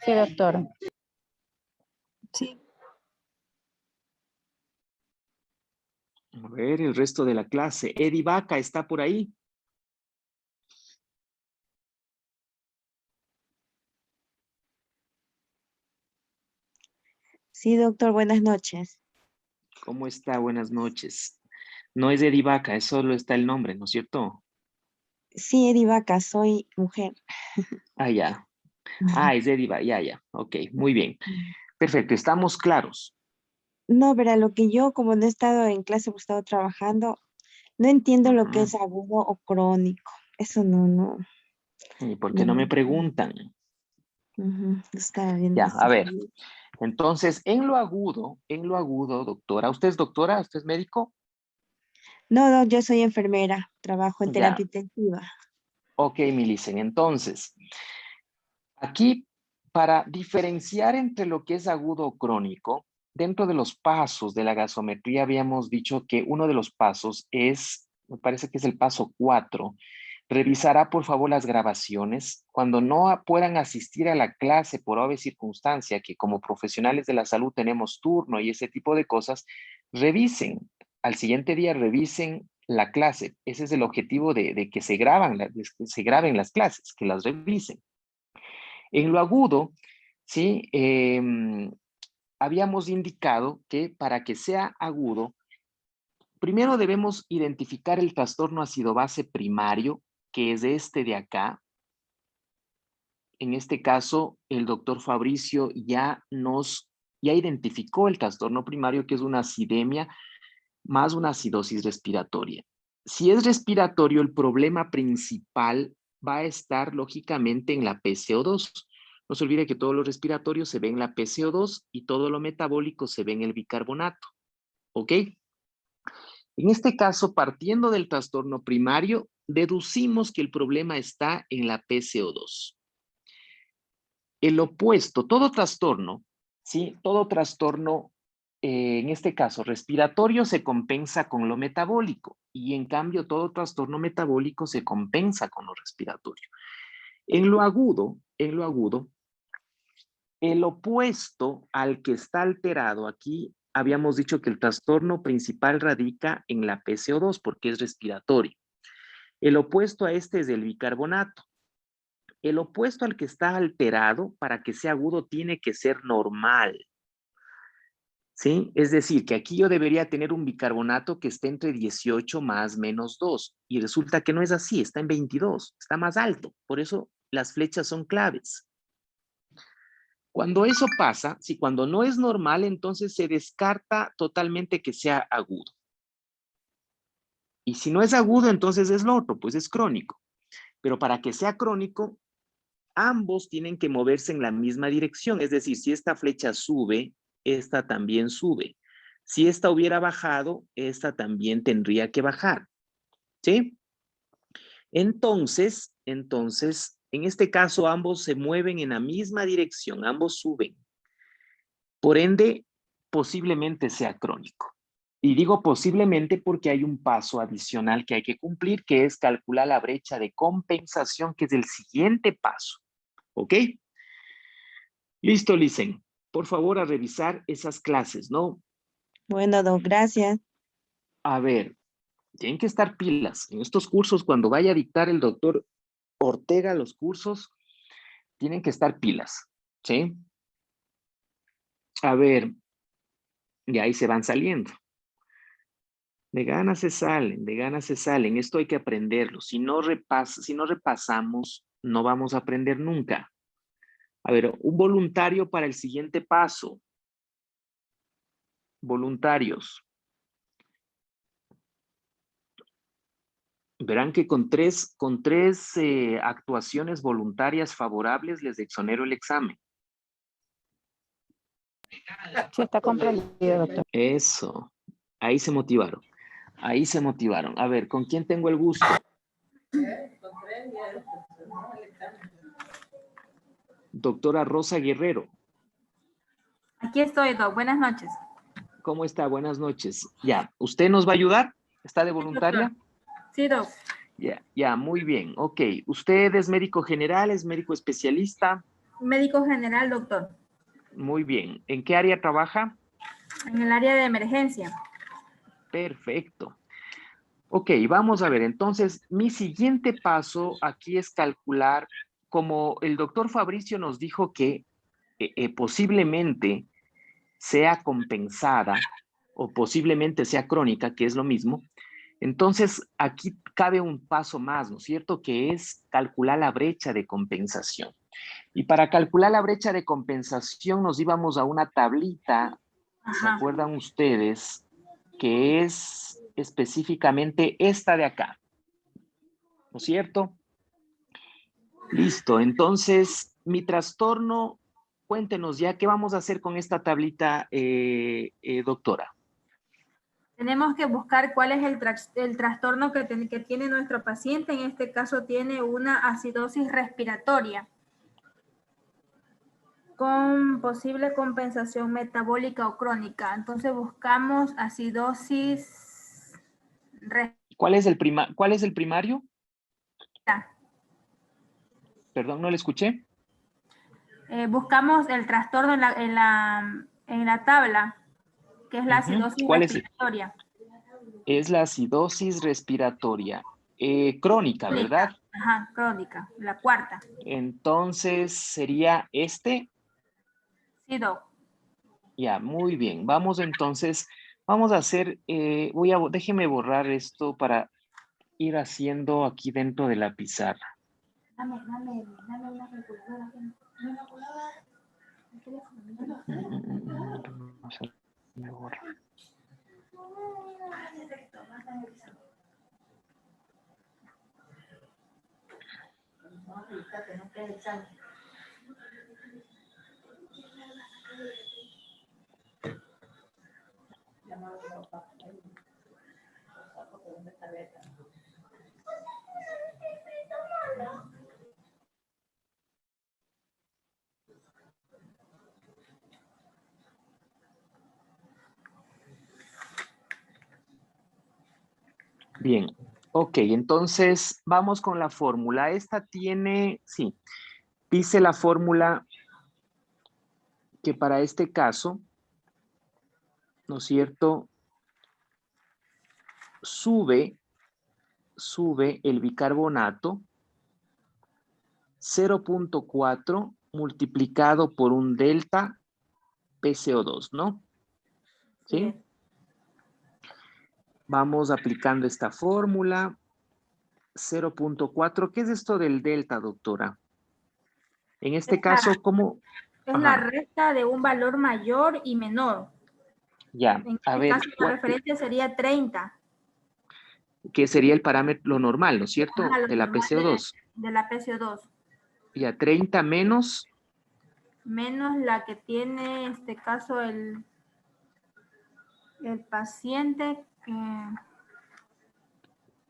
sí, doctor. Sí. A ver, el resto de la clase. Eddie Vaca, ¿está por ahí? Sí, doctor, buenas noches. ¿Cómo está? Buenas noches. No es Eddie Vaca, es solo está el nombre, ¿no es cierto? Sí, Edi Vaca, soy mujer. Ah, ya. Ah, es Eddie Vaca, ya. Ok, muy bien. Perfecto, estamos claros. No, verá, lo que yo, como no he estado en clase, he estado trabajando, no entiendo lo que Ujú. es agudo o crónico. Eso no, ¿Y por qué no. no me preguntan? Estaba viendo Ya, a esto. ver. Entonces, en lo agudo, doctora. ¿Usted es doctora? ¿Usted es médico? No, yo soy enfermera, trabajo en terapia Ya. intensiva. Ok, Milicen. Entonces, aquí, para diferenciar entre lo que es agudo o crónico, dentro de los pasos de la gasometría habíamos dicho que uno de los pasos es, me parece que es el paso 4. Revisará por favor las grabaciones. Cuando no puedan asistir a la clase por obvia circunstancia, que como profesionales de la salud tenemos turno y ese tipo de cosas, revisen. Al siguiente día revisen la clase. Ese es el objetivo de que se graben las clases, que las revisen. En lo agudo, ¿sí? Habíamos indicado que para que sea agudo, primero debemos identificar el trastorno ácido-base primario, que es este de acá. En este caso, el doctor Fabricio ya identificó el trastorno primario, que es una acidemia más una acidosis respiratoria. Si es respiratorio, el problema principal va a estar lógicamente en la PCO2. No se olvide que todo lo respiratorio se ve en la PCO2 y todo lo metabólico se ve en el bicarbonato. ¿Ok? En este caso, partiendo del trastorno primario, deducimos que el problema está en la PCO2. El opuesto, todo trastorno, ¿sí? Todo trastorno, en este caso respiratorio, se compensa con lo metabólico y en cambio todo trastorno metabólico se compensa con lo respiratorio. En lo agudo, el opuesto al que está alterado aquí, habíamos dicho que el trastorno principal radica en la PCO2 porque es respiratorio. El opuesto a este es el bicarbonato. El opuesto al que está alterado, para que sea agudo, tiene que ser normal. ¿Sí? Es decir, que aquí yo debería tener un bicarbonato que esté entre 18 más menos 2. Y resulta que no es así, está en 22, está más alto. Por eso las flechas son claves. Cuando eso pasa, si cuando no es normal, entonces se descarta totalmente que sea agudo. Y si no es agudo, entonces es lo otro, pues es crónico. Pero para que sea crónico, ambos tienen que moverse en la misma dirección. Es decir, si esta flecha sube, esta también sube. Si esta hubiera bajado, esta también tendría que bajar. ¿Sí? Entonces, en este caso, ambos se mueven en la misma dirección, ambos suben. Por ende, posiblemente sea crónico. Y digo posiblemente porque hay un paso adicional que hay que cumplir, que es calcular la brecha de compensación, que es el siguiente paso. ¿Ok? Listo, Licen. Por favor, a revisar esas clases, ¿no? Bueno, Doc, gracias. A ver, tienen que estar pilas. En estos cursos, cuando vaya a dictar el doctor Ortega los cursos, tienen que estar pilas, ¿sí? A ver, y ahí se van saliendo. De ganas se salen, de ganas se salen. Esto hay que aprenderlo. Si no repasamos, no vamos a aprender nunca. A ver, un voluntario para el siguiente paso. Voluntarios. Verán que con tres actuaciones voluntarias favorables les exonero el examen. Sí, está comprendido, doctor. Eso. Ahí se motivaron. Ahí se motivaron. A ver, ¿con quién tengo el gusto? Doctora Rosa Guerrero. Aquí estoy, Doc. Buenas noches. ¿Cómo está? Buenas noches. Ya, ¿usted nos va a ayudar? ¿Está de voluntaria? Sí, Doc. Ya, muy bien. Ok, ¿usted es médico general, es médico especialista? Médico general, doctor. Muy bien. ¿En qué área trabaja? En el área de emergencia. Perfecto. Ok, vamos a ver. Entonces, mi siguiente paso aquí es calcular, como el doctor Fabricio nos dijo que posiblemente sea compensada o posiblemente sea crónica, que es lo mismo. Entonces, aquí cabe un paso más, ¿no es cierto? Que es calcular la brecha de compensación. Y para calcular la brecha de compensación nos íbamos a una tablita, ¿se acuerdan ustedes? Que es específicamente esta de acá, ¿no es cierto? Listo, entonces mi trastorno, cuéntenos ya, ¿qué vamos a hacer con esta tablita, doctora? Tenemos que buscar cuál es el trastorno que tiene nuestro paciente. En este caso tiene una acidosis respiratoria con posible compensación metabólica o crónica. Entonces buscamos acidosis ¿Cuál es el primario? Perdón, no le escuché. buscamos el trastorno en la tabla, que es la acidosis ¿Cuál es? respiratoria. Es la acidosis respiratoria crónica, ¿verdad? Ajá, crónica, la cuarta. Entonces sería este. Sí, Doc. Ya, muy bien. Vamos entonces, vamos a hacer, déjeme borrar esto para ir haciendo aquí dentro de la pizarra. Dame una calculadora. Vamos a borrar. Bien, ok, entonces vamos con la fórmula. Esta tiene, sí, dice la fórmula que para este caso, ¿no es cierto? Sube el bicarbonato 0.4 multiplicado por un delta PCO2, ¿no? ¿Sí? Vamos aplicando esta fórmula. 0.4. ¿Qué es esto del delta, doctora? En este caso, ¿cómo? Es la Ajá. resta de un valor mayor y menor. Ya, En a este ver, caso, la referencia sería 30. ¿qué sería el parámetro normal, ¿no es cierto? Ajá, lo De la normal PCO2. de la PCO2. Ya, 30 menos, Menos la que tiene, en este caso, el paciente.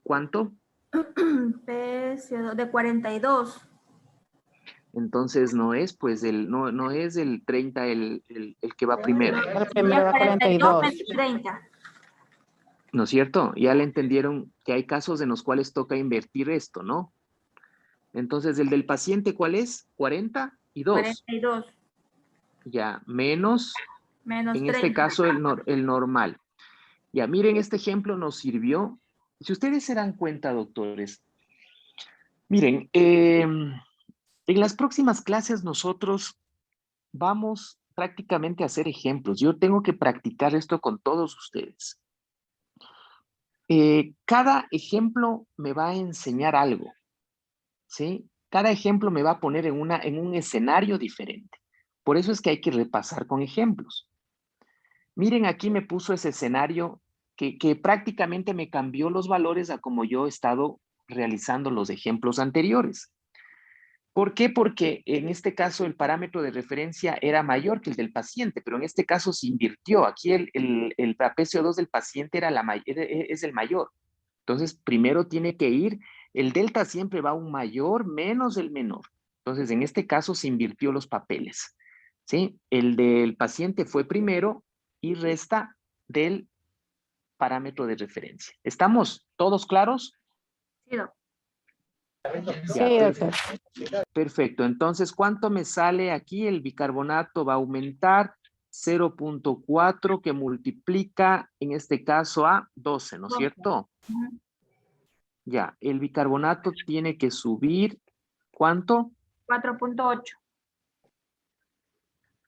¿cuánto? PCO2 de 42. Entonces no es, pues, no es el 30 el que va primero, El primero da 42 42. menos 30. ¿no es cierto? Ya le entendieron que hay casos en los cuales toca invertir esto, ¿no? Entonces, el del paciente, ¿cuál es? 42. 42 Ya, menos, menos en este 30. caso, el normal. Ya, miren, este ejemplo nos sirvió. Si ustedes se dan cuenta, doctores, miren, en las próximas clases nosotros vamos prácticamente a hacer ejemplos. Yo tengo que practicar esto con todos ustedes. Cada ejemplo me va a enseñar algo, ¿sí? Cada ejemplo me va a poner en un escenario diferente. Por eso es que hay que repasar con ejemplos. Miren, aquí me puso ese escenario que prácticamente me cambió los valores a como yo he estado realizando los ejemplos anteriores. ¿Por qué? Porque en este caso el parámetro de referencia era mayor que el del paciente, pero en este caso se invirtió. Aquí el PCO2 del paciente es el mayor. Entonces, primero tiene que ir, el delta siempre va a un mayor menos el menor. Entonces, en este caso se invirtió los papeles. ¿Sí? El del paciente fue primero y resta del parámetro de referencia. ¿Estamos todos claros? Sí, doc. Ya, Sí, doctor. perfecto. Entonces, ¿cuánto me sale aquí? El bicarbonato va a aumentar 0.4 que multiplica, en este caso, a 12, ¿no es cierto? Ujú. Ya, el bicarbonato tiene que subir, ¿cuánto? 4.8.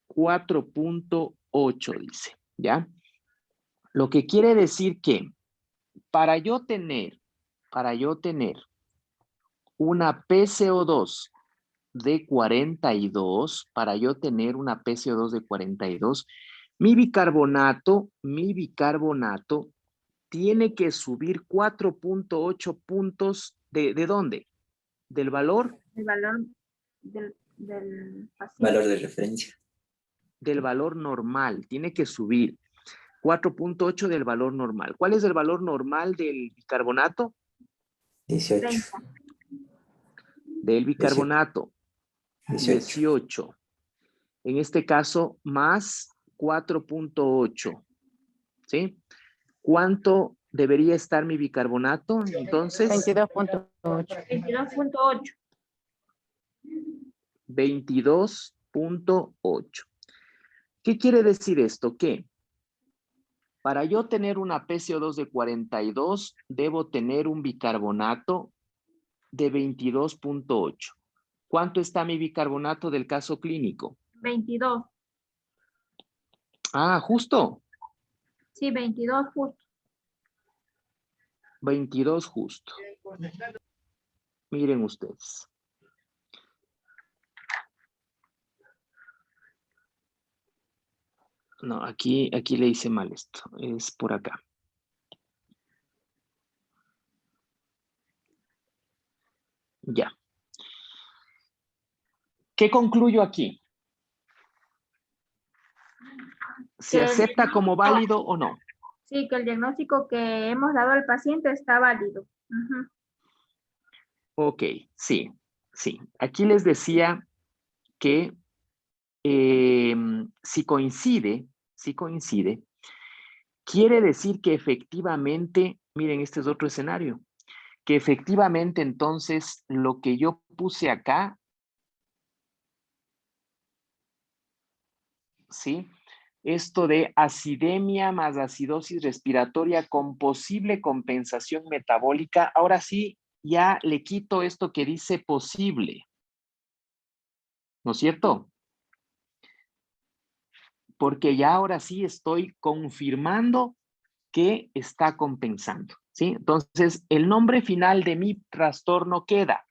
4.8 dice, ¿ya? Lo que quiere decir que para yo tener una PCO2 de 42, para yo tener una PCO2 de 42, mi bicarbonato tiene que subir 4.8 puntos ¿de dónde? ¿Del valor? El valor del paciente. Valor de referencia. Del valor normal, tiene que subir 4.8 del valor normal. ¿Cuál es el valor normal del bicarbonato? 18. 30. Del bicarbonato, 18. En este caso, más 4.8. ¿Sí? ¿Cuánto debería estar mi bicarbonato? Entonces, 22.8. 22.8. 22.8. ¿Qué quiere decir esto? Que para yo tener una PCO2 de 42, debo tener un bicarbonato de 22.8. ¿Cuánto está mi bicarbonato del caso clínico? 22. Ah, justo. Sí, 22 justo. 22 justo. Miren ustedes. No, aquí le hice mal esto. Es por acá. Ya. ¿Qué concluyo aquí? ¿Se Que el acepta como válido o no? Sí, que el diagnóstico que hemos dado al paciente está válido. Ujú. Ok, sí, sí. Aquí les decía que si coincide, quiere decir que efectivamente, miren, este es otro escenario, que efectivamente entonces lo que yo puse acá, ¿sí? Esto de acidemia más acidosis respiratoria con posible compensación metabólica, ahora sí, ya le quito esto que dice posible, ¿no es cierto? Porque ya ahora sí estoy confirmando que está compensando, ¿sí? Entonces, el nombre final de mi trastorno queda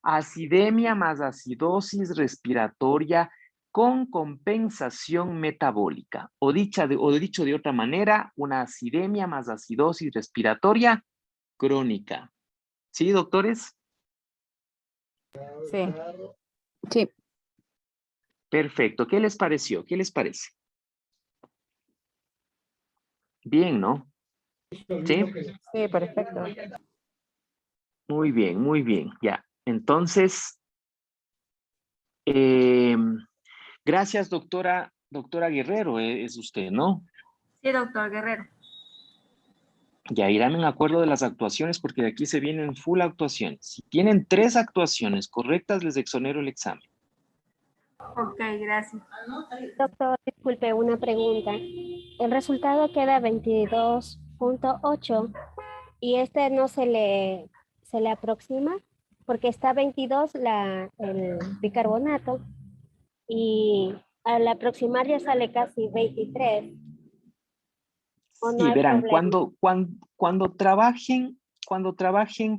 acidemia más acidosis respiratoria con compensación metabólica. O dicho de otra manera, una acidemia más acidosis respiratoria crónica. ¿Sí, doctores? Sí. Sí. Perfecto. ¿Qué les pareció? ¿Qué les parece? Bien, ¿no? ¿Sí? Sí, perfecto. Muy bien. Ya. Entonces, gracias, doctora Guerrero, es usted, ¿no? Sí, doctor Guerrero. Ya irán en acuerdo de las actuaciones porque de aquí se vienen full actuaciones. Si tienen 3 actuaciones correctas, les exonero el examen. Ok, gracias. Doctor, disculpe, una pregunta. El resultado queda 22.8 y este no se le aproxima porque está 22 el bicarbonato y al aproximar ya sale casi 23. ¿O no Sí, hay verán, problema? cuando trabajen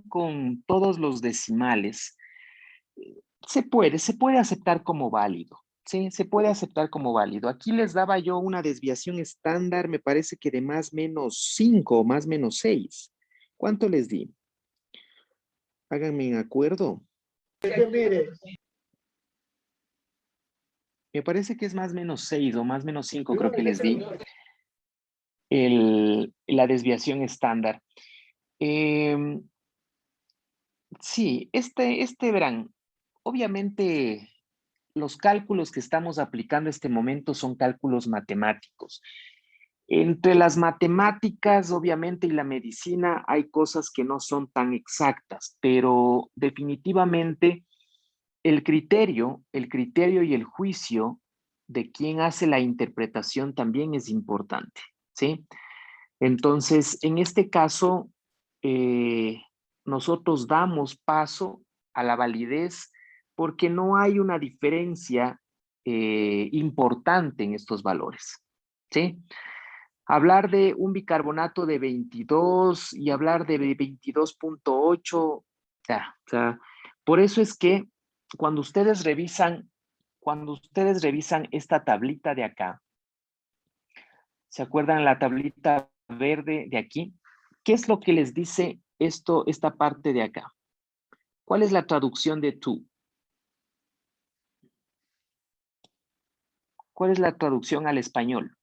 con todos los decimales, se puede aceptar como válido. Sí, se puede aceptar como válido. Aquí les daba yo una desviación estándar, me parece que de más menos 5 o más menos 6. ¿Cuánto les di? Háganme en acuerdo. Me parece que es más menos 6 o más menos 5, creo que les di la desviación estándar. Sí, verán, obviamente los cálculos que estamos aplicando en este momento son cálculos matemáticos. Entre las matemáticas, obviamente, y la medicina hay cosas que no son tan exactas, pero definitivamente el criterio y el juicio de quien hace la interpretación también es importante, ¿sí? Entonces, en este caso, eh, nosotros damos paso a la validez porque no hay una diferencia importante en estos valores, ¿sí? Hablar de un bicarbonato de 22 y hablar de 22.8, ya, o sea, por eso es que cuando ustedes revisan esta tablita de acá, ¿se acuerdan la tablita verde de aquí? ¿Qué es lo que les dice esta parte de acá? ¿Cuál es la traducción de tú? ¿Cuál es la traducción al español?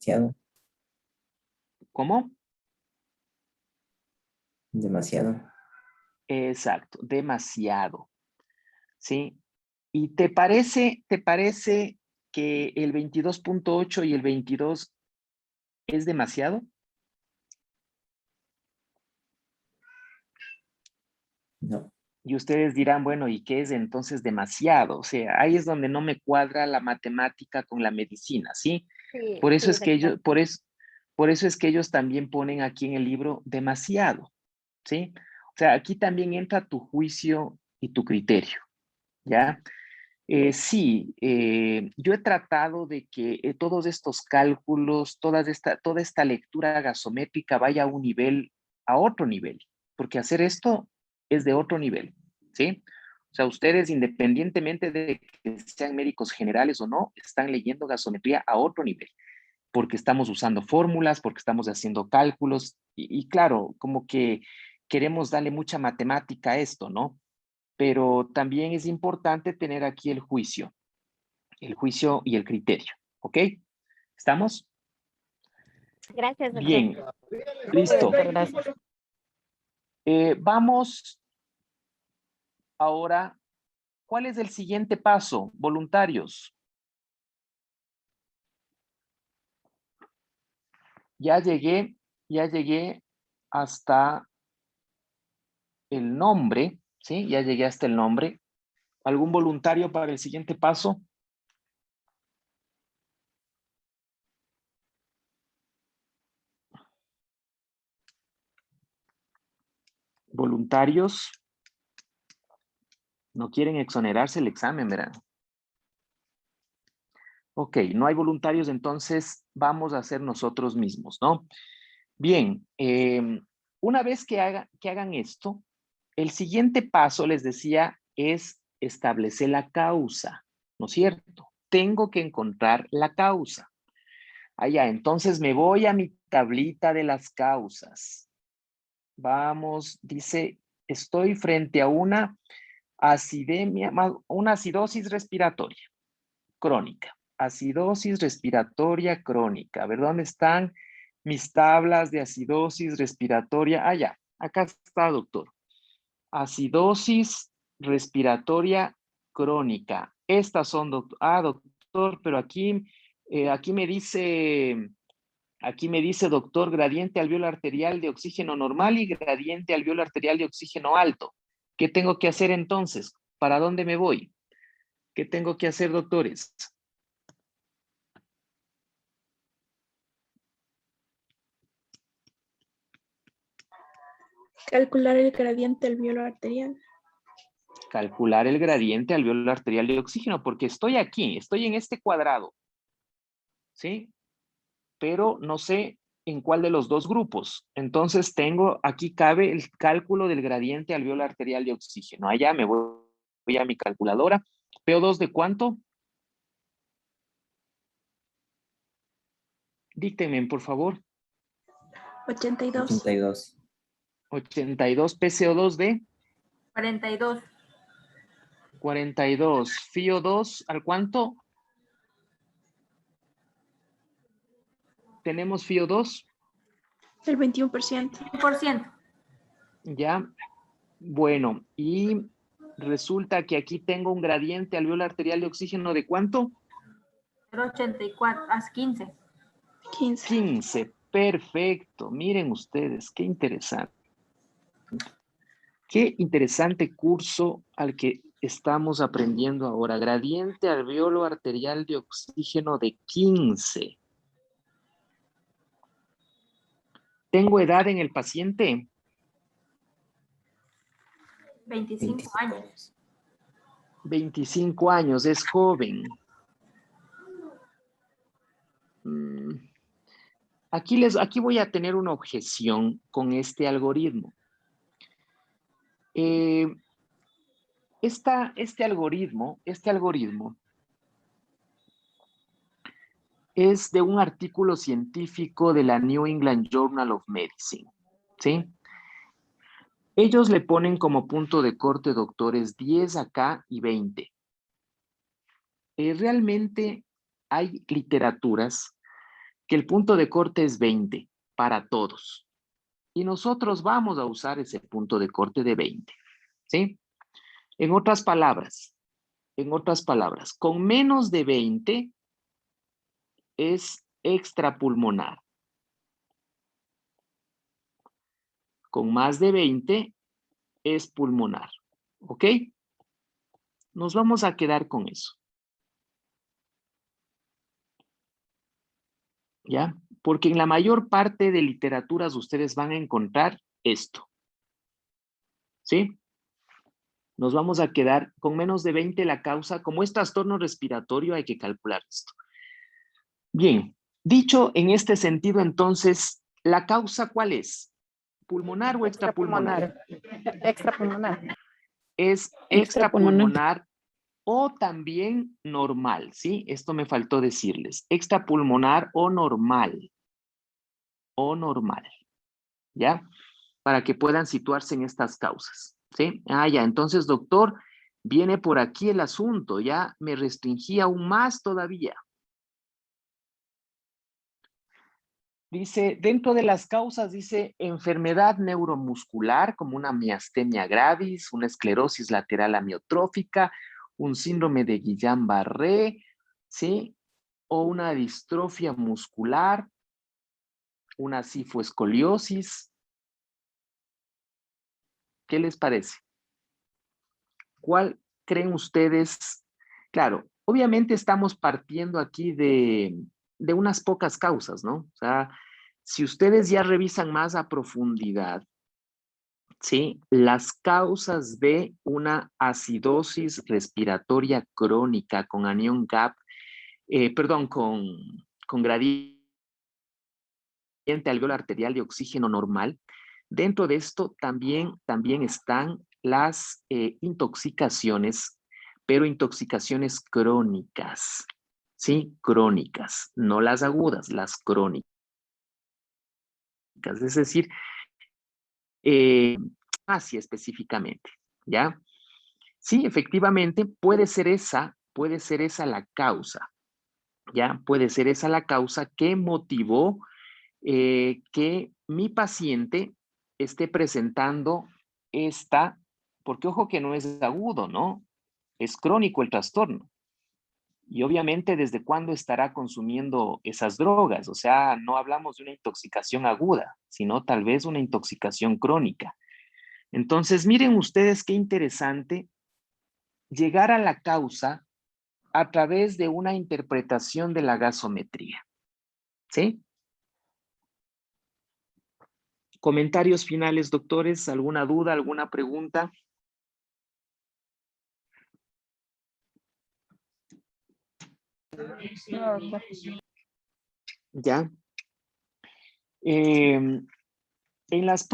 Demasiado, ¿Cómo? demasiado. Exacto, demasiado. ¿Sí? ¿Y te parece que el 22.8 y el 22 es demasiado? No, Y ustedes dirán, bueno, ¿y qué es entonces demasiado? O sea, ahí es donde no me cuadra la matemática con la medicina, ¿sí? Sí, Por eso sí, es que doctor. ellos también ponen aquí en el libro demasiado, ¿sí? O sea, aquí también entra tu juicio y tu criterio, ¿ya? Sí, yo he tratado de que todos estos cálculos, toda esta lectura gasométrica vaya a otro nivel, porque hacer esto es de otro nivel, ¿sí? O sea, ustedes, independientemente de que sean médicos generales o no, están leyendo gasometría a otro nivel, porque estamos usando fórmulas, porque estamos haciendo cálculos, y claro, como que queremos darle mucha matemática a esto, ¿no? Pero también es importante tener aquí el juicio y el criterio, ¿ok? ¿Estamos? Gracias, doctor. Bien, listo. Doctor, gracias. Vamos ahora, ¿cuál es el siguiente paso? Voluntarios. Ya llegué hasta el nombre, ¿sí? Ya llegué hasta el nombre. ¿Algún voluntario para el siguiente paso? Voluntarios. No quieren exonerarse el examen, ¿verdad? Ok, no hay voluntarios, entonces vamos a hacer nosotros mismos, ¿no? Bien, una vez que hagan esto, el siguiente paso, les decía, es establecer la causa, ¿no es cierto? Tengo que encontrar la causa. Allá, entonces me voy a mi tablita de las causas. Vamos, dice, estoy frente a una acidemia, una acidosis respiratoria crónica. Acidosis respiratoria crónica. A ver, ¿dónde están mis tablas de acidosis respiratoria? Ah, ya, acá está, doctor. Acidosis respiratoria crónica. Estas son, doctor. Ah, doctor, pero aquí me dice, doctor, gradiente alveolar arterial de oxígeno normal y gradiente alveolar arterial de oxígeno alto. ¿Qué tengo que hacer entonces? ¿Para dónde me voy? ¿Qué tengo que hacer, doctores? Calcular el gradiente alveolar arterial. Calcular el gradiente alveolar arterial de oxígeno, porque estoy aquí, estoy en este cuadrado, ¿sí? Pero no sé en cuál de los dos grupos. Entonces aquí cabe el cálculo del gradiente alveolar arterial de oxígeno. Allá me voy a mi calculadora. ¿PO2 de cuánto? Díctenme, por favor. 82. 82. 82. ¿PCO2 de? 42. 42. ¿FIO2 al cuánto? ¿Tenemos FIO2? El 21%. 1%. Ya. Bueno, y resulta que aquí tengo un gradiente alveolar arterial de oxígeno de ¿cuánto? 0,84, haz 15. 15. 15. Perfecto. Miren ustedes, qué interesante. Qué interesante curso al que estamos aprendiendo ahora. Gradiente alveolo arterial de oxígeno de 15. ¿Tengo edad en el paciente? 25 años. 25 años, es joven. Aquí voy a tener una objeción con este algoritmo. Este algoritmo es de un artículo científico de la New England Journal of Medicine, ¿sí? Ellos le ponen como punto de corte, doctores, 10 acá y 20. Realmente hay literaturas que el punto de corte es 20 para todos. Y nosotros vamos a usar ese punto de corte de 20, ¿sí? En otras palabras, con menos de 20 es extrapulmonar. Con más de 20 es pulmonar, ¿ok? Nos vamos a quedar con eso. ¿Ya? Porque en la mayor parte de literaturas ustedes van a encontrar esto. ¿Sí? Nos vamos a quedar con menos de 20 la causa. Como es trastorno respiratorio, hay que calcular esto. Bien, dicho en este sentido, entonces, ¿la causa cuál es? ¿Pulmonar o extrapulmonar? Extrapulmonar. Es extrapulmonar o también normal, ¿sí? Esto me faltó decirles. Extrapulmonar o normal. ¿Ya? para que puedan situarse en estas causas, ¿sí? Ah, ya, entonces, doctor, viene por aquí el asunto, ya me restringí aún más todavía. Dice, dentro de las causas, dice, enfermedad neuromuscular, como una miastenia gravis, una esclerosis lateral amiotrófica, un síndrome de Guillain-Barré, ¿sí? O una distrofia muscular, una cifoescoliosis. ¿Qué les parece? ¿Cuál creen ustedes? Claro, obviamente estamos partiendo aquí de unas pocas causas, ¿no? O sea, si ustedes ya revisan más a profundidad, ¿sí? Las causas de una acidosis respiratoria crónica con anión GAP, con gradiente alveolar arterial de oxígeno normal. Dentro de esto también están las intoxicaciones, pero intoxicaciones crónicas, ¿sí? Crónicas, no las agudas, las crónicas. Es decir, así específicamente, ¿ya? Sí, efectivamente, puede ser esa la causa, ¿ya? Puede ser esa la causa que motivó que mi paciente esté presentando esta, porque ojo que no es agudo, ¿no? Es crónico el trastorno. Y obviamente, ¿desde cuándo estará consumiendo esas drogas? O sea, no hablamos de una intoxicación aguda, sino tal vez una intoxicación crónica. Entonces, miren ustedes qué interesante llegar a la causa a través de una interpretación de la gasometría. ¿Sí? Comentarios finales, doctores, ¿alguna duda, alguna pregunta? No, doctor. Ya. En los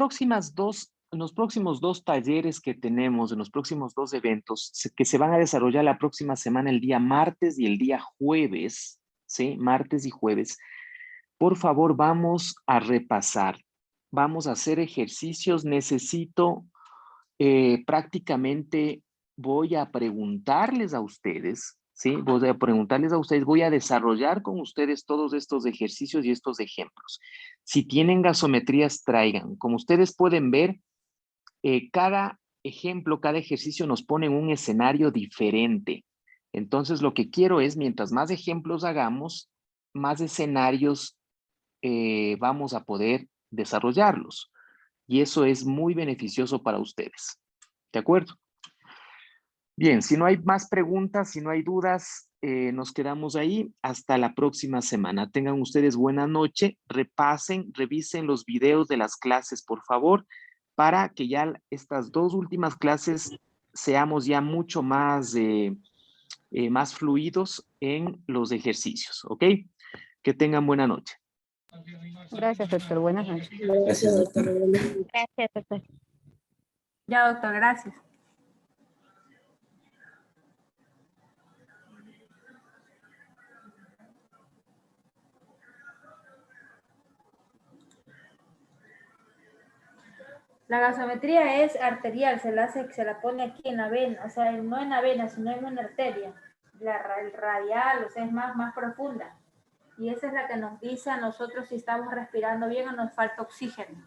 próximos dos talleres que tenemos, en los próximos dos eventos que se van a desarrollar la próxima semana, el día martes y el día jueves, ¿sí? Martes y jueves. Por favor, vamos a repasar. Vamos a hacer ejercicios. Necesito prácticamente, voy a preguntarles a ustedes, ¿sí? Voy a preguntarles a ustedes, voy a desarrollar con ustedes todos estos ejercicios y estos ejemplos. Si tienen gasometrías, traigan. Como ustedes pueden ver, cada ejemplo, cada ejercicio nos pone en un escenario diferente. Entonces, lo que quiero es, mientras más ejemplos hagamos, más escenarios vamos a poder desarrollarlos. Y eso es muy beneficioso para ustedes. ¿De acuerdo? Bien, si no hay más preguntas, si no hay dudas, nos quedamos ahí hasta la próxima semana. Tengan ustedes buena noche, repasen, revisen los videos de las clases, por favor, para que ya estas dos últimas clases seamos ya mucho más, más fluidos en los ejercicios, ¿ok? Que tengan buena noche. Gracias, doctor. Buenas noches. Gracias, doctor. Gracias, doctor. Ya, doctor, gracias. La gasometría es arterial, se la pone aquí en la vena, o sea, no en la vena, sino en una arteria. El radial, o sea, es más profunda. Y esa es la que nos dice a nosotros si estamos respirando bien o nos falta oxígeno.